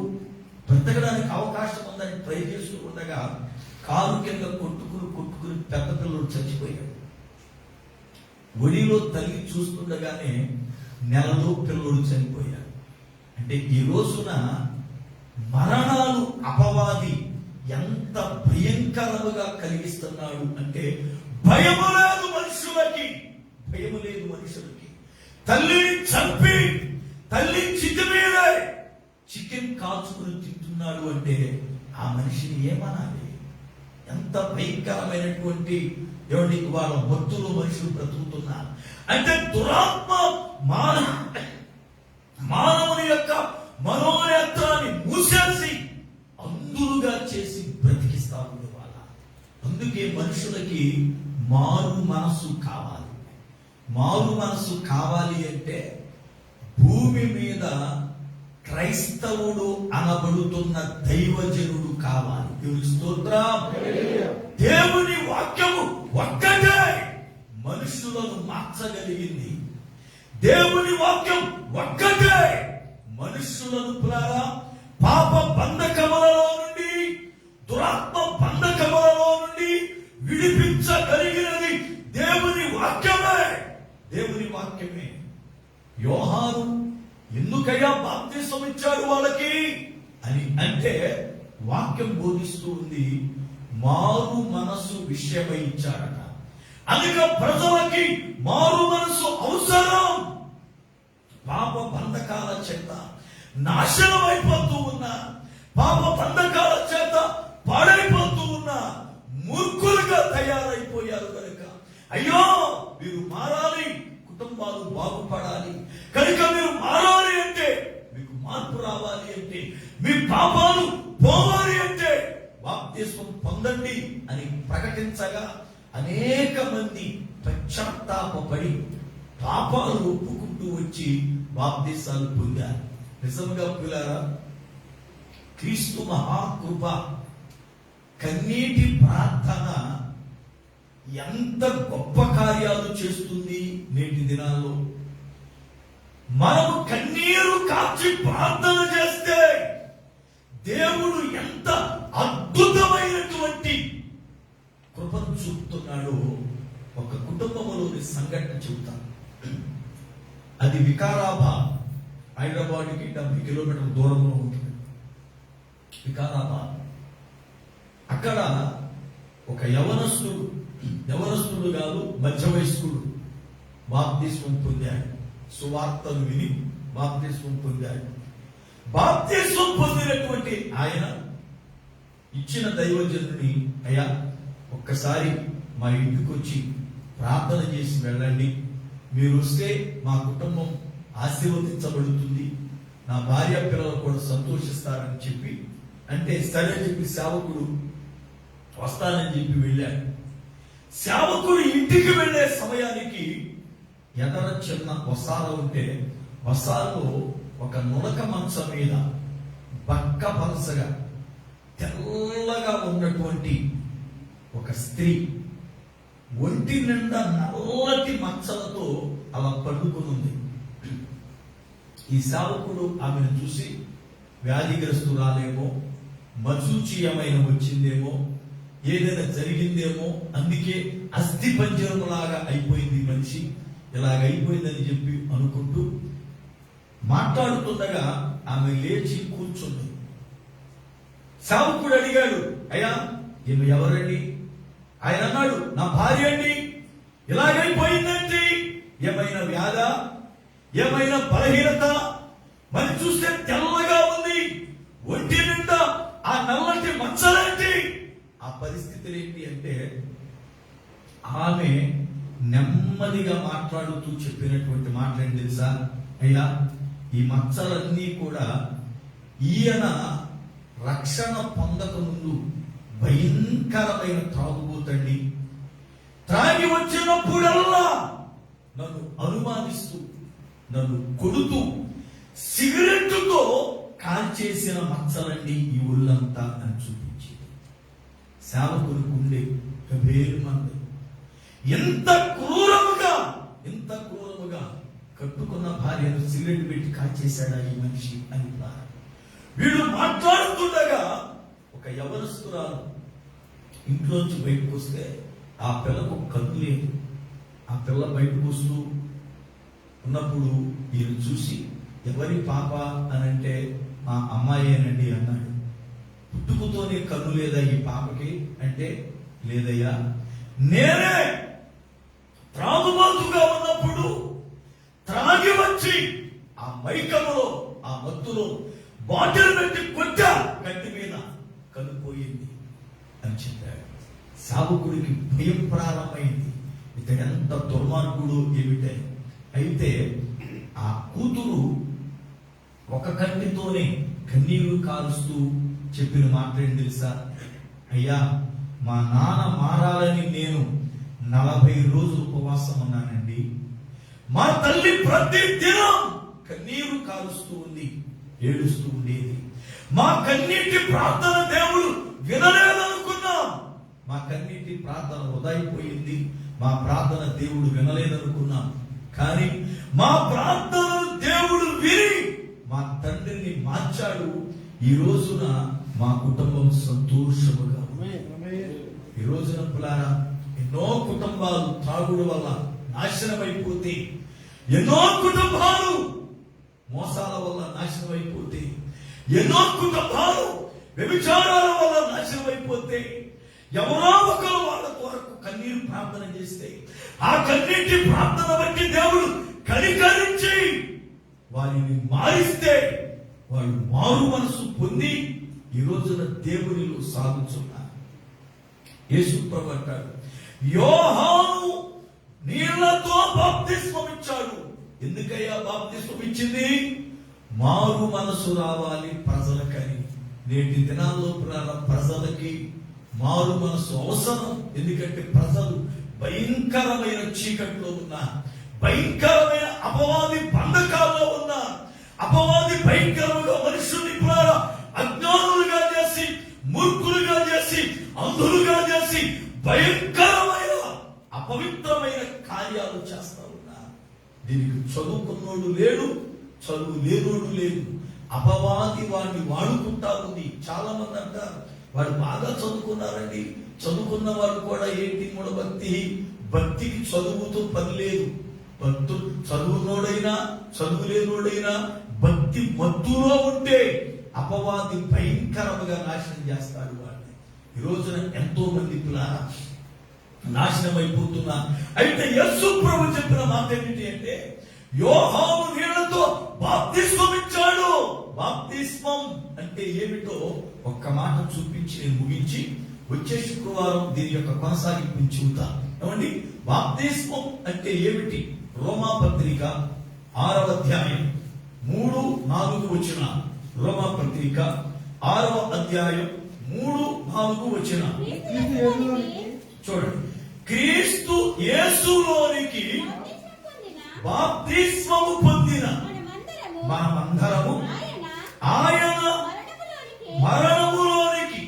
బ్రతకడానికి అవకాశం ఉందని ట్రై చేస్తూ ఉండగా కారు కింద కొట్టుకుని పెద్ద పిల్లోడు చచ్చిపోయాడు. ఒడిలో తల్లి చూస్తుండగానే నెలలో పిల్లోడు చనిపోయాడు. అంటే ఈ రోజున మరణాలు అపవాది ఎంత భయంకరముగా కలిగిస్తున్నాడు అంటే భయము లేదు మనుషులకి, భయము లేదు మనుషులకి. తల్లిని చంపి తల్లి చితి మీద చికెన్ కాల్చుకుని తింటున్నాడు అంటే ఆ మనిషిని ఏమనాలి? ఎంత భయంకరమైనటువంటి ఏమండి వాళ్ళ భక్తులు మనుషులు బ్రతుకుతున్నారు అంటే దురాత్మ మానవుని యొక్క మనోనేత్రాన్ని మూసేసి అందులుగా చేసి బ్రతికిస్తా ఉంది వాళ్ళ. అందుకే మనుషులకి మారు మనసు కావాలి. మారు మనసు కావాలి అంటే భూమి మీద క్రైస్తవుడు అనబడుతున్న దైవజనుడు కావాలి. దేవుని స్తోత్రం. దేవుని వాక్యము ఒక్కటే మనుషులను మార్చగలిగింది. దేవుని వాక్యం ఒక్కటే మనుషులను పాప బంధకములలో నుండి, దురాత్మ బంధకములలో నుండి విడిపించగలిగినది దేవుని వాక్యమే. దేవుని వాక్యమే. యోహాను ఎందుకయ్యా బాప్తిసం ఇచ్చాడు వాళ్ళకి అని అంటే వాక్యం బోధిస్తూ ఉంది, మారు మనసు విషయమై ఇచ్చాడట. అందుకే ప్రజలకి మారు మనసు అవసరం. పాప బంధకాల చేత నాశనం అయిపోతూ ఉన్నా, పాప బంధకాల చేత పాడైపోతూ ఉన్నా మూర్ఖులుగా తయారైపోయారు కనుక అయ్యో మీరు మారాలి, కుటుంబాలు బాగుపడాలి కనుక మీరు మారాలి అంటే, మీకు మార్పు రావాలి అంటే, మీ పాపాలు పోవాలి అంటే బాప్తిస్మం పొందండి అని ప్రకటించగా అనేక మంది పశ్చాత్తాపడి పాపాలు ఒప్పుకుంటూ వచ్చి బాప్తీసాలు పొందారు. నిజంగా పిల్లారా, క్రీస్తు మహాకృప, కన్నీటి ప్రార్థన ఎంత గొప్ప కార్యాలు చేస్తుంది నేటి దినాల్లో. మనము కన్నీరు కార్చి ప్రార్థన చేస్తే దేవుడు ఎంత అద్భుతమైనటువంటి కృపను చూపుతున్నాడో ఒక కుటుంబంలోని సంఘటన చెబుతాను. అది వికారాబాద్, హైదరాబాద్కి 70 కిలోమీటర్ల దూరంలో ఉంటుంది. వికారాబాద్, అక్కడ ఒక యవనస్తుడు కాదు, మధ్య వయస్కుడు బాప్తిస్మం పొందాడు. సువార్తను విని బాప్తిస్మం పొందాడు. బాప్తిస్మం పొందినటువంటి ఆయన ఇచ్చిన దైవజనుని, అయ్యా ఒక్కసారి మా ఇంటికి వచ్చి ప్రార్థన చేసి వెళ్ళండి, మీరు వస్తే మా కుటుంబం ఆశీర్వదించబడుతుంది, నా భార్య పిల్లలు కూడా సంతోషిస్తారని చెప్పి అంటే సరే చెప్పి సేవకుడు వస్తానని చెప్పి వెళ్ళాడు. సేవకుడు ఇంటికి వెళ్ళే సమయానికి ఎదర చిన్న వసాల ఉంటే వసాల్లో ఒక నులక మంచం మీద బక్క పలసగా తెల్లగా ఉన్నటువంటి ఒక స్త్రీ ఒంటి నిండా నల్లటి మచ్చలతో అలా పడుకుని ఉంది. ఈ సేవకుడు ఆమెను చూసి వ్యాధిగ్రస్తురాలేమో, మజూచీయమైన వచ్చిందేమో, ఏదైనా జరిగిందేమో, అందుకే అస్థి పంజరంలాగా అయిపోయింది మనిషి, ఇలాగైపోయిందని చెప్పి అనుకుంటూ మాట్లాడుతుండగా ఆమె లేచి కూర్చుంది. సేవకుడు అడిగాడు, అయ్యా ఈమె ఎవరండి? ఆయన అన్నాడు, నా భార్య అండి. ఇలాగైపోయిందండి. ఏమైనా వ్యాధ, ఏమైనా బలహీనత? మరి చూస్తే తెల్లగా ఉంది, ఒంటి నిండా ఆ నల్లటి మచ్చలేంటి? ఆ పరిస్థితులు ఏంటి అంటే ఆమె నెమ్మదిగా మాట్లాడుతూ చెప్పినటువంటి మాట ఏంటి తెలుసా? అయ్యా ఈ మచ్చలన్నీ కూడా ఈయన రక్షణ పొందక ముందు భయంకరమైన త్రాగుబోతండి. త్రాగి వచ్చినప్పుడల్లా నన్ను అనుమానిస్తూ, నన్ను కొడుతూ, సిగరెట్టుతో కాల్చేసిన మచ్చలండి ఈ ఒళ్ళంతా అని చూపించి సేవకుడు గుండె గభేరుమంది. ఎంత క్రూరముగా కట్టుకున్న భార్యను సిగరెట్ పెట్టి కాల్చేశాడా ఈ మనిషి అని వీళ్ళు మాట్లాడుతుండగా ఒక యవనస్తురాలు ఇంట్లోంచి బయటకు వస్తే ఆ పిల్లకు కన్ను లేదు. ఆ పిల్ల బయటకు వస్తూ ఉన్నప్పుడు ఈయన చూసి, ఎవరి పాప అని అంటే మా అమ్మాయేనండి అన్నాడు. పుట్టుకతోనే కన్ను లేదా ఈ పాపకి అంటే, లేదయ్యా నేనే త్రాగుబోతుగా ఉన్నప్పుడు త్రాగి వచ్చి ఆ మైకములో, ఆ మత్తులో బాటిల్ పెట్టి కొట్టా, గట్టి మీద కనుపోయింది అని చెప్పాడు. సావుకుడికి భయం ప్రారంభమైంది. ఇతడు ఎంత దుర్మార్గుడు ఏమిటే. అయితే ఆ కూతురు ఒక కంటితోనే కన్నీరు కాలుస్తూ చెప్పిన మాట ఏంటి తెలుసా? అయ్యా మా నాన్న మారాలని నేను 40 రోజులు ఉపవాసం ఉన్నానండి. మా తల్లి ప్రతి దినం కన్నీరు కాలుస్తూ ఉంది, ఏడుస్తూ ఉండేది. మా కన్నీటి ప్రార్థన దేవుడు వినలేదనుకున్నాం. మా కన్నీటి ప్రార్థన వృధాయిపోయింది, మా ప్రార్థన దేవుడు వినలేదనుకున్నాం. కానీ మా ప్రార్థన దేవుడు విని మా తండ్రిని మార్చాడు. ఈ రోజున మా కుటుంబం సంతోషముగా ఉంది. ఈ రోజున పిల్లారా, ఎన్నో కుటుంబాలు తాగుడు వల్ల నాశనమైపోతే, ఎన్నో కుటుంబాలు మోసాల వల్ల నాశనమైపోతే, ఎన్నో కుటుంబాలు వ్యభిచారాల వల్ల నాశనమైపోతే, ఎవరో ఒకరు వాళ్ళ కొరకు కన్నీరు ప్రార్థన చేస్తే ఆ కన్నీటి ప్రార్థన బట్టి దేవుడు కనికరించి వారిని మారిస్తే వాళ్ళు మారు మనసు పొంది ఈ రోజున దేవునిలో సాగుతున్నారు. యేసు ప్రభువు అంటాడు, యోహాను నీళ్లతో బాప్తిస్మం ఇచ్చాడు. ఎందుకయ్యా బాప్తిస్మం ఇచ్చింది? మారు మనసు రావాలి ప్రజలకని. నేటి దినాల్లో ప్రజలకి మారు మనసు అవసరం. ఎందుకంటే ప్రజలు భయంకరమైన చీకట్లో ఉన్న భయంకరమైన అపవాది బంధకాల్లో ఉన్న అపవాది భయంకరముగా మనుషుల్ని కూడా అజ్ఞానులుగా చేసి, మూర్ఖులుగా చేసి, అంధులుగా చేసి భయంకరమైన అపవిత్రమైన కార్యాలు చేస్తా ఉన్నారు. దీనికి చదువుకున్నోడు లేడు, చదువు లేనోడు లేదు. అపవాది వాడిని వాడుకుంటా ఉంది. చాలా మంది అంటారు వాడు బాగా చదువుకున్నారండి. చదువుకున్న వాళ్ళు కూడా ఏంటి భక్తికి చదువుతో పని లేదు. చదువునోడైనా చదువు లేనోడైనా భక్తి మత్తులో ఉంటే అపవాది భయంకరంగా నాశనం చేస్తాడు వాడిని. ఈ రోజున ఎంతో మంది పిల్లలు నాశనం అయిపోతున్నారు. అయితే యేసు ప్రభు చెప్పిన మాట ఏమిటి అంటే, యోహాను నీళ్లతో బాప్తిస్మం ఇచ్చాడు. బాప్తిస్మం అంటే ఏమిటో ఒక్క మాట చూపించి నేను ముగించి వచ్చే శుక్రవారం దీని యొక్క కొనసాగింపు చెబుతా. ఏమండి, బాప్తిస్మం అంటే ఏమిటి? రోమాపత్రిక 6వ అధ్యాయం 3-4 వచన. రోమాపత్రిక 6వ అధ్యాయం 3-4 వచన. చూడండి, క్రీస్తు యేసులోనికి బాప్తిస్మము పొందిన మనమందరము ఆయన మరణములోనికి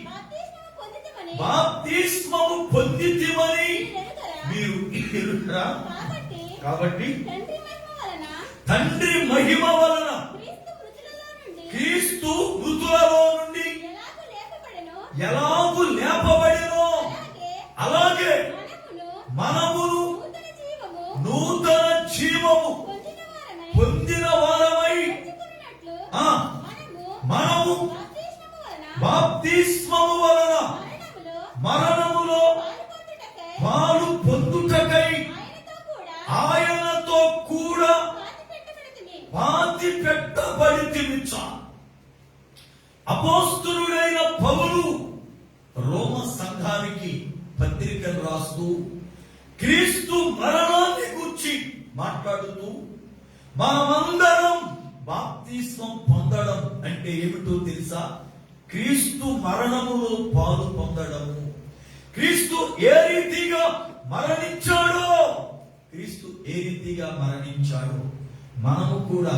బాప్తిస్మము పొందితిమని మీరు ఎరుగరా? కాబట్టి తండ్రి మహిమ వలన క్రీస్తు మృతులలో నుండి ఎలాగు లేపబడెనో అలాగే మనమును నూతన జీవము పొందిన వారమై మనము బాప్తిస్మము వలన మరణములో పాలు పొందుటకై ఆయనతో కూడా పాతి పెట్టబడితిమి. అపోస్తలుడైన పౌలు రోమ సంఘానికి పత్రికలు రాస్తూ క్రీస్తు మరణాన్ని గురించి మాట్లాడుతూ మనమందరం బాప్తిస్మం పొందడం అంటే ఏమిటో తెలుసా? క్రీస్తు మరణములో పాలు పొందడము. క్రీస్తు ఏ రీతిగా మరణించాడో, క్రీస్తు ఏ రీతిగా మరణించాడో మనము కూడా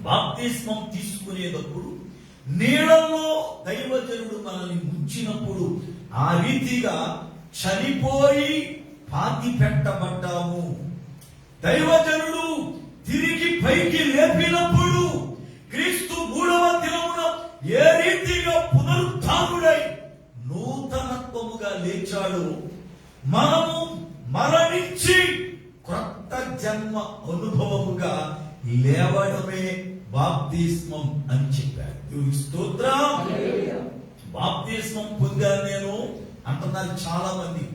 బాప్తిస్మం తీసుకునేటప్పుడు నీళ్ళలో దైవజనుడు మనల్ని ముంచినప్పుడు ఆ రీతిగా చనిపోయి పాతి పెట్టబడ్డాము. దైవజనుడు తిరిగి పైకి లేపినప్పుడు క్రీస్తు 3వ దినమున ఏ రీతిగా పునరుత్థానుడై నూతనత్వముగా లేచాడు, మనము మరణించి క్రొత్త జన్మ అనుభవముగా లేవడమే బాప్తిస్మం అని చెప్పాడు. దేవునికి స్తోత్రం. బాప్తిస్మం పొందాను నేను అంటున్నారు చాలా మంది.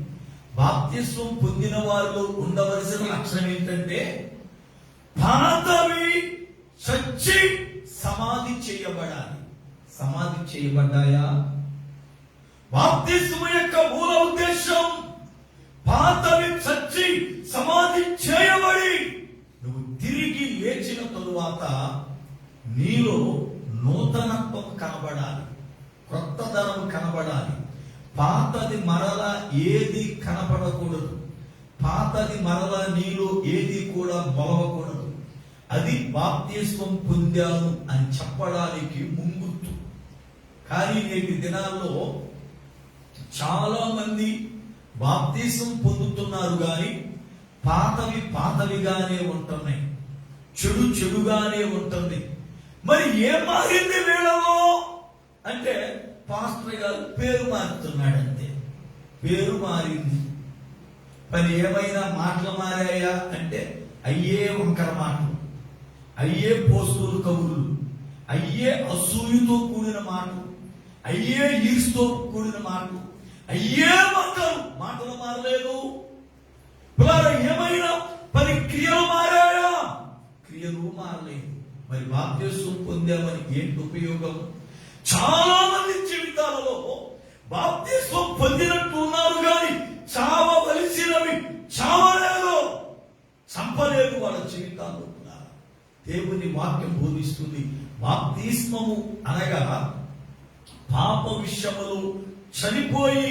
బాప్తిస్మం పొందిన వారిలో ఉండవలసిన లక్షణం ఏంటంటే, పాతవి చచ్చి సమాధి చేయబడాలి. సమాధి చేయబడ్డాయా? బాప్తిస్మం యొక్క మూల ఉద్దేశం పాతవి చచ్చి సమాధి చేయబడి నువ్వు తిరిగి లేచిన తరువాత నీలో నూతనత్వం కనబడాలి, క్రొత్తదనం కనబడాలి. పాతది మరలా ఏది కనపడకూడదు. పాతది మరలా నీలో ఏది కూడా మొలవకూడదు. అది బాప్తిస్మం పొందాను అని చెప్పడానికి ముంగుర్తు. కానీ నేటి దినాల్లో చాలా మంది బాప్తిస్మం పొందుతున్నారు కానీ పాతవి పాతవిగానే ఉంటున్నాయి, చెడు చెడుగానే ఉంటుంది. మరి ఏం మారింది వీళ్ళలో అంటే, పాస్టర్ గారు పేరు మారుతున్నాడు అంతే. పేరు మారింది. మరి ఏమైనా మాటలు మారాయా అంటే అయ్యే వంకర మాటలు, అయ్యే పోస్తులు కబుర్లు, అయ్యే అసూయతో కూడిన మాటలు, అయ్యే ఈర్ష్తో కూడిన మాటలు, అయ్యే మాటలు మారలేదు. ఏమైనా పని క్రియలు మారాయా? క్రియలు మారలేదు. మరి బాప్తిస్మం పొందామని ఏంటి ఉపయోగం? చాలా మంది జీవితాలలో బాప్తిస్మం పొందినట్టు ఉన్నారు కానీ చావవలసినవి చావలేదు, చంపలేదు వాళ్ళ జీవితాల్లో. దేవుని వాక్యం బోధిస్తుంది, బాప్తిస్మము అనగా పాప విషయములు చనిపోయి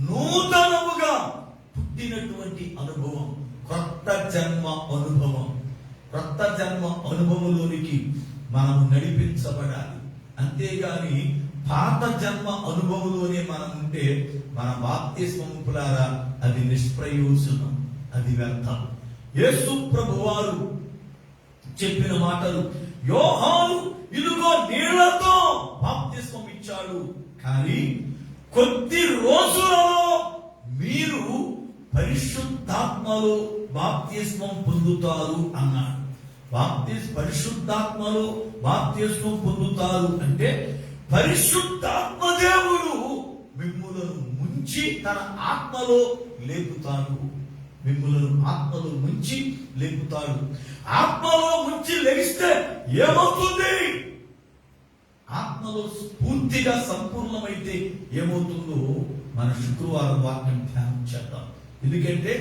నూతనముగా పుట్టిన పుట్టినటువంటి అనుభవం, కొత్త జన్మ అనుభవం. కొత్త జన్మ అనుభవంలోనికి మనం నడిపించబడాలి. అంతేగాని పాత జన్మ అనుభవంలోనే మనం ఉంటే మన బాప్తిస్మములారా అది నిష్ప్రయోజనం, అది వ్యర్థం. యేసు ప్రభువారు చెప్పిన మాటలు, యోహాను ఇదిగో నీళ్లతో బాప్తిస్మం ఇచ్చాడు, కానీ కొద్ది రోజులలో మీరు పరిశుద్ధాత్మలో బాప్తిస్మం పొందుతారు అన్నాడు. పరిశుద్ధాత్మలో బాప్తిస్మం పొందుతారు అంటే పరిశుద్ధాత్మ దేవుడు మిమ్ములను ముంచి తన ఆత్మలో లేపుతాడు. మిమ్ములను ఆత్మలో ముంచి లేపుతాడు. ఆత్మలో ముంచి లెగిస్తే ఏమవుతుంది? ఆత్మలో పూర్తిగా సంపూర్ణమైతే ఏమవుతుందో మన శుక్రవారం వాక్యం ధ్యానం చేద్దాం. ఎందుకంటే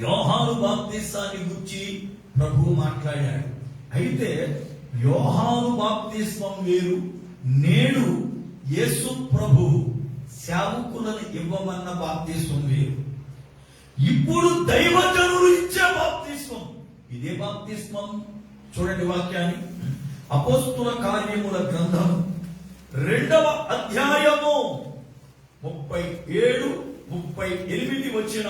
యోహాను బాప్తిసాన్ని గురించి ప్రభువు మాట్లాడాడు. అయితే యోహాను బాప్తిస్మం వేరు, నేడు యేసు ప్రభు సేవకులను ఇవ్వమన్న బాప్తిస్మం వేరు. ఇప్పుడు దైవజనులు ఇచ్చే బాప్తిస్మం ఇదే బాప్తిస్మం. చూడండి వాక్యాన్ని, అపోస్తుల కార్యముల గ్రంథం 2వ అధ్యాయము 37, 38 వచ్చిన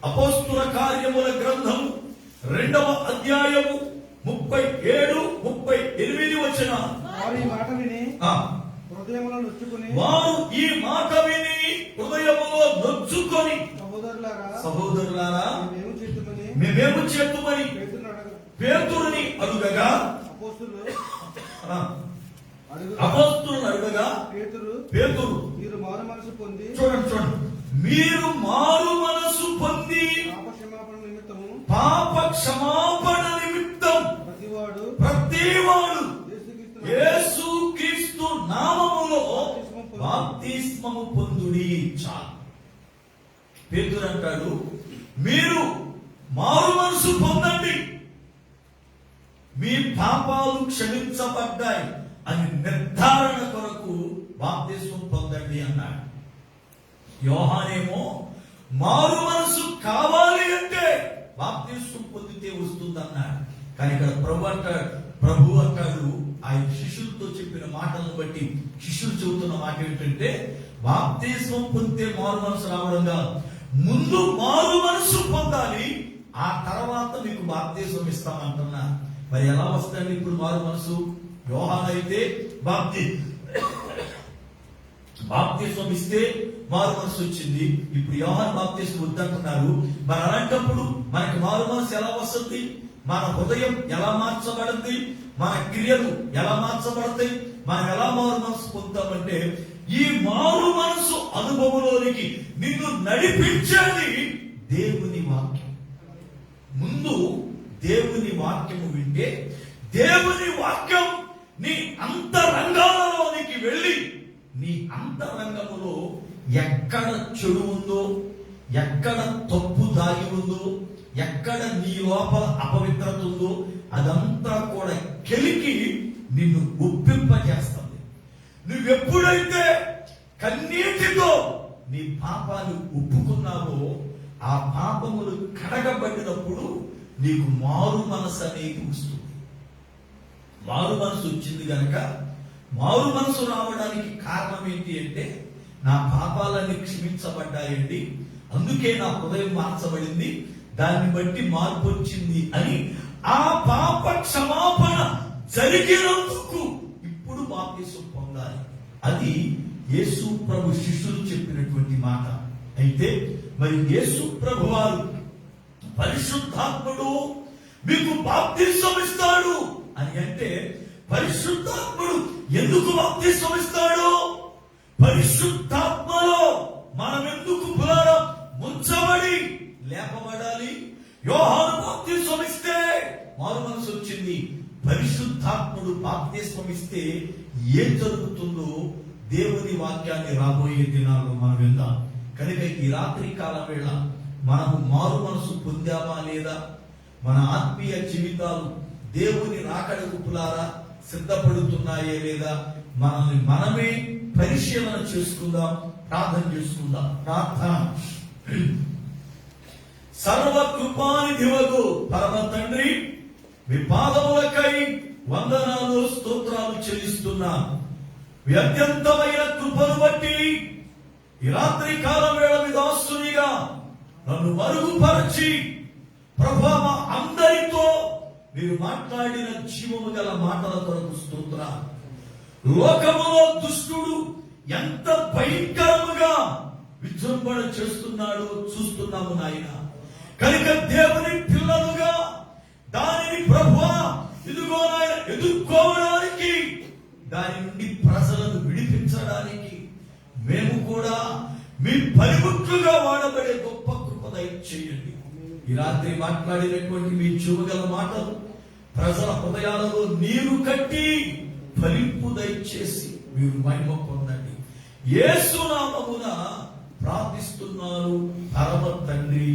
అపోస్తుల కార్యముల గ్రంథం 2వ అధ్యాయము 37, 38 వచ్చిన వారు ఈ మాట విని హృదయములో నొచ్చుకుని నొచ్చుకొని సహోదరులారా మేమేము చేతుమని పేతురుని అడుగగా అపోస్తులను అడుగగా పేతురు మీరు మారు మనసు పొంది చూడండి మీరు మారు మనసు పొంది పాప క్షమాపణ నిమిత్తం ప్రతివాడు యేసుక్రీస్తు నామములో బాప్తిస్మము పొందుడి. చాలు. పేతురు అంటాడు, మీరు మారు మనసు పొందండి, మీ పాపాలు క్షమించబడ్డాయి అని నిర్ధారణ కొరకు బాప్తిస్మం పొందండి అన్నాడు. యోహానేమో మారు మనసు కావాలి అంటే బాప్తిస్మం పొందితే వస్తుందన్నాడు. కానీ ఇక్కడ ప్రభు అంటాడు ఆయన శిష్యులతో చెప్పిన మాటలను బట్టి శిష్యులు చెబుతున్న మాట ఏంటంటే బాప్తిస్మం పొందితే మారు మనసు రావడం కాదు, ముందు మారు మనసు పొందాలి, ఆ తర్వాత మీకు బాప్తిస్మం ఇస్తామంటున్నా. మరి ఎలా వస్తుంది ఇప్పుడు మారు మనసు? యోహాను అయితే బాప్తిస్మం ఇస్తే మారు మనసు వచ్చింది. ఇప్పుడు యోహాను బాప్తిస్మం వద్దంటున్నారు. మరి అలాంటప్పుడు మనకి మారు మనసు ఎలా వస్తుంది? మన హృదయం ఎలా మార్చబడింది? మన క్రియలు ఎలా మార్చబడతాయి? మనం ఎలా మారు మనసు పొందుతామంటే ఈ మారు మనసు అనుభవంలోనికి నిన్ను నడిపించేది దేవుని వాక్యం. ముందు దేవుని వాక్యము వింటే దేవుని వాక్యం నీ అంతరంగాలలోనికి వెళ్ళి నీ అంతరంగములో ఎక్కడ చెడు ఉందో, ఎక్కడ తప్పు దాగి ఉందో, ఎక్కడ నీ లోపల అపవిత్రత ఉందో అదంతా కూడా కెలికి నిన్ను ఒప్పింపజేస్తుంది. నువ్వెప్పుడైతే కన్నీటితో నీ పాపాలు ఒప్పుకున్నావో ఆ పాపములు కడగబడినప్పుడు నీకు మారు మనసు అనేది వస్తుంది. మారు మనసు వచ్చింది కనుక మారు మనసు రావడానికి కారణం ఏంటి అంటే నా పాపాలన్నీ క్షమించబడ్డాయండి, అందుకే నా హృదయం మార్చబడింది, దాన్ని బట్టి మార్పు వచ్చింది అని ఆ పాప క్షమాపణ జరిగినందుకు ఇప్పుడు బాప్తిస్మం పొందాలి. అది యేసు ప్రభు శిష్యులు చెప్పినటువంటి మాట. అయితే మరి యేసు ప్రభు వారు పరిశుద్ధాత్ముడు మీకు బాప్తిస్మం ఇస్తాడు అని అంటే పరిశుద్ధాత్ముడు ఎందుకు బాప్తిస్మం ఇస్తాడు? పరిశుద్ధాత్మలో మనం ఎందుకు ముంచబడి లేపబడాలి? యోహాను బాప్తిస్మం ఇస్తే మారు మనసు వచ్చింది. పరిశుద్ధాత్ముడు బాప్తిస్మం ఇస్తే ఏం జరుగుతుందో దేవుని వాక్యాన్ని రాబోయే దినాల్లో మనం విందాం. కనుక ఈ రాత్రి కాల వేళ మనము మారు మనసు పొందామా లేదా? మన ఆత్మీయ జీవితాలు దేవుని రాకడకు సిద్ధపడుతున్నాయే లేదా? మనల్ని మనమే పరిశీలన చేసుకుందాం, ప్రార్థన చేసుకుందాం. ప్రార్థన. సర్వ కృపానిధివగు పరమ తండ్రి, మీ పాదములకై వందనాలు స్తోత్రాలు చెల్లిస్తున్నాను. మీ అత్యంతమైన కృపను బట్టి ఈ రాత్రి కాలం వేళ మీ దాసునిగా నన్ను మరుగుపరచి ప్రభువా మా అందరితో మీరు మాట్లాడిన జీవము గల మాటల కొరకు స్తోత్రాలు. లోకములో దుష్టుడు ఎంత భయంకరముగా విజృంభణ చేస్తున్నాడో చూస్తున్నాము నాయన. కనుక దేవుని పిల్లలుగా దానిని ప్రభువా ఇదిగో నాయన ఎదుర్కోవడానికి, దాని నుండి ప్రజలను విడిపించడానికి మేము కూడా మీ పనిముట్లుగా వాడబడే గొప్ప కృప దయచేయండి. ఈ రాత్రి మాట్లాడినటువంటి మీ చూడగల మాటలు ప్రజల హృదయాలలో నీరు కట్టి ఫలింపు దయచేసి మీరు మహిమ పొందండి. యేసు నామమున ప్రార్థిస్తున్నాను పరమ తండ్రి.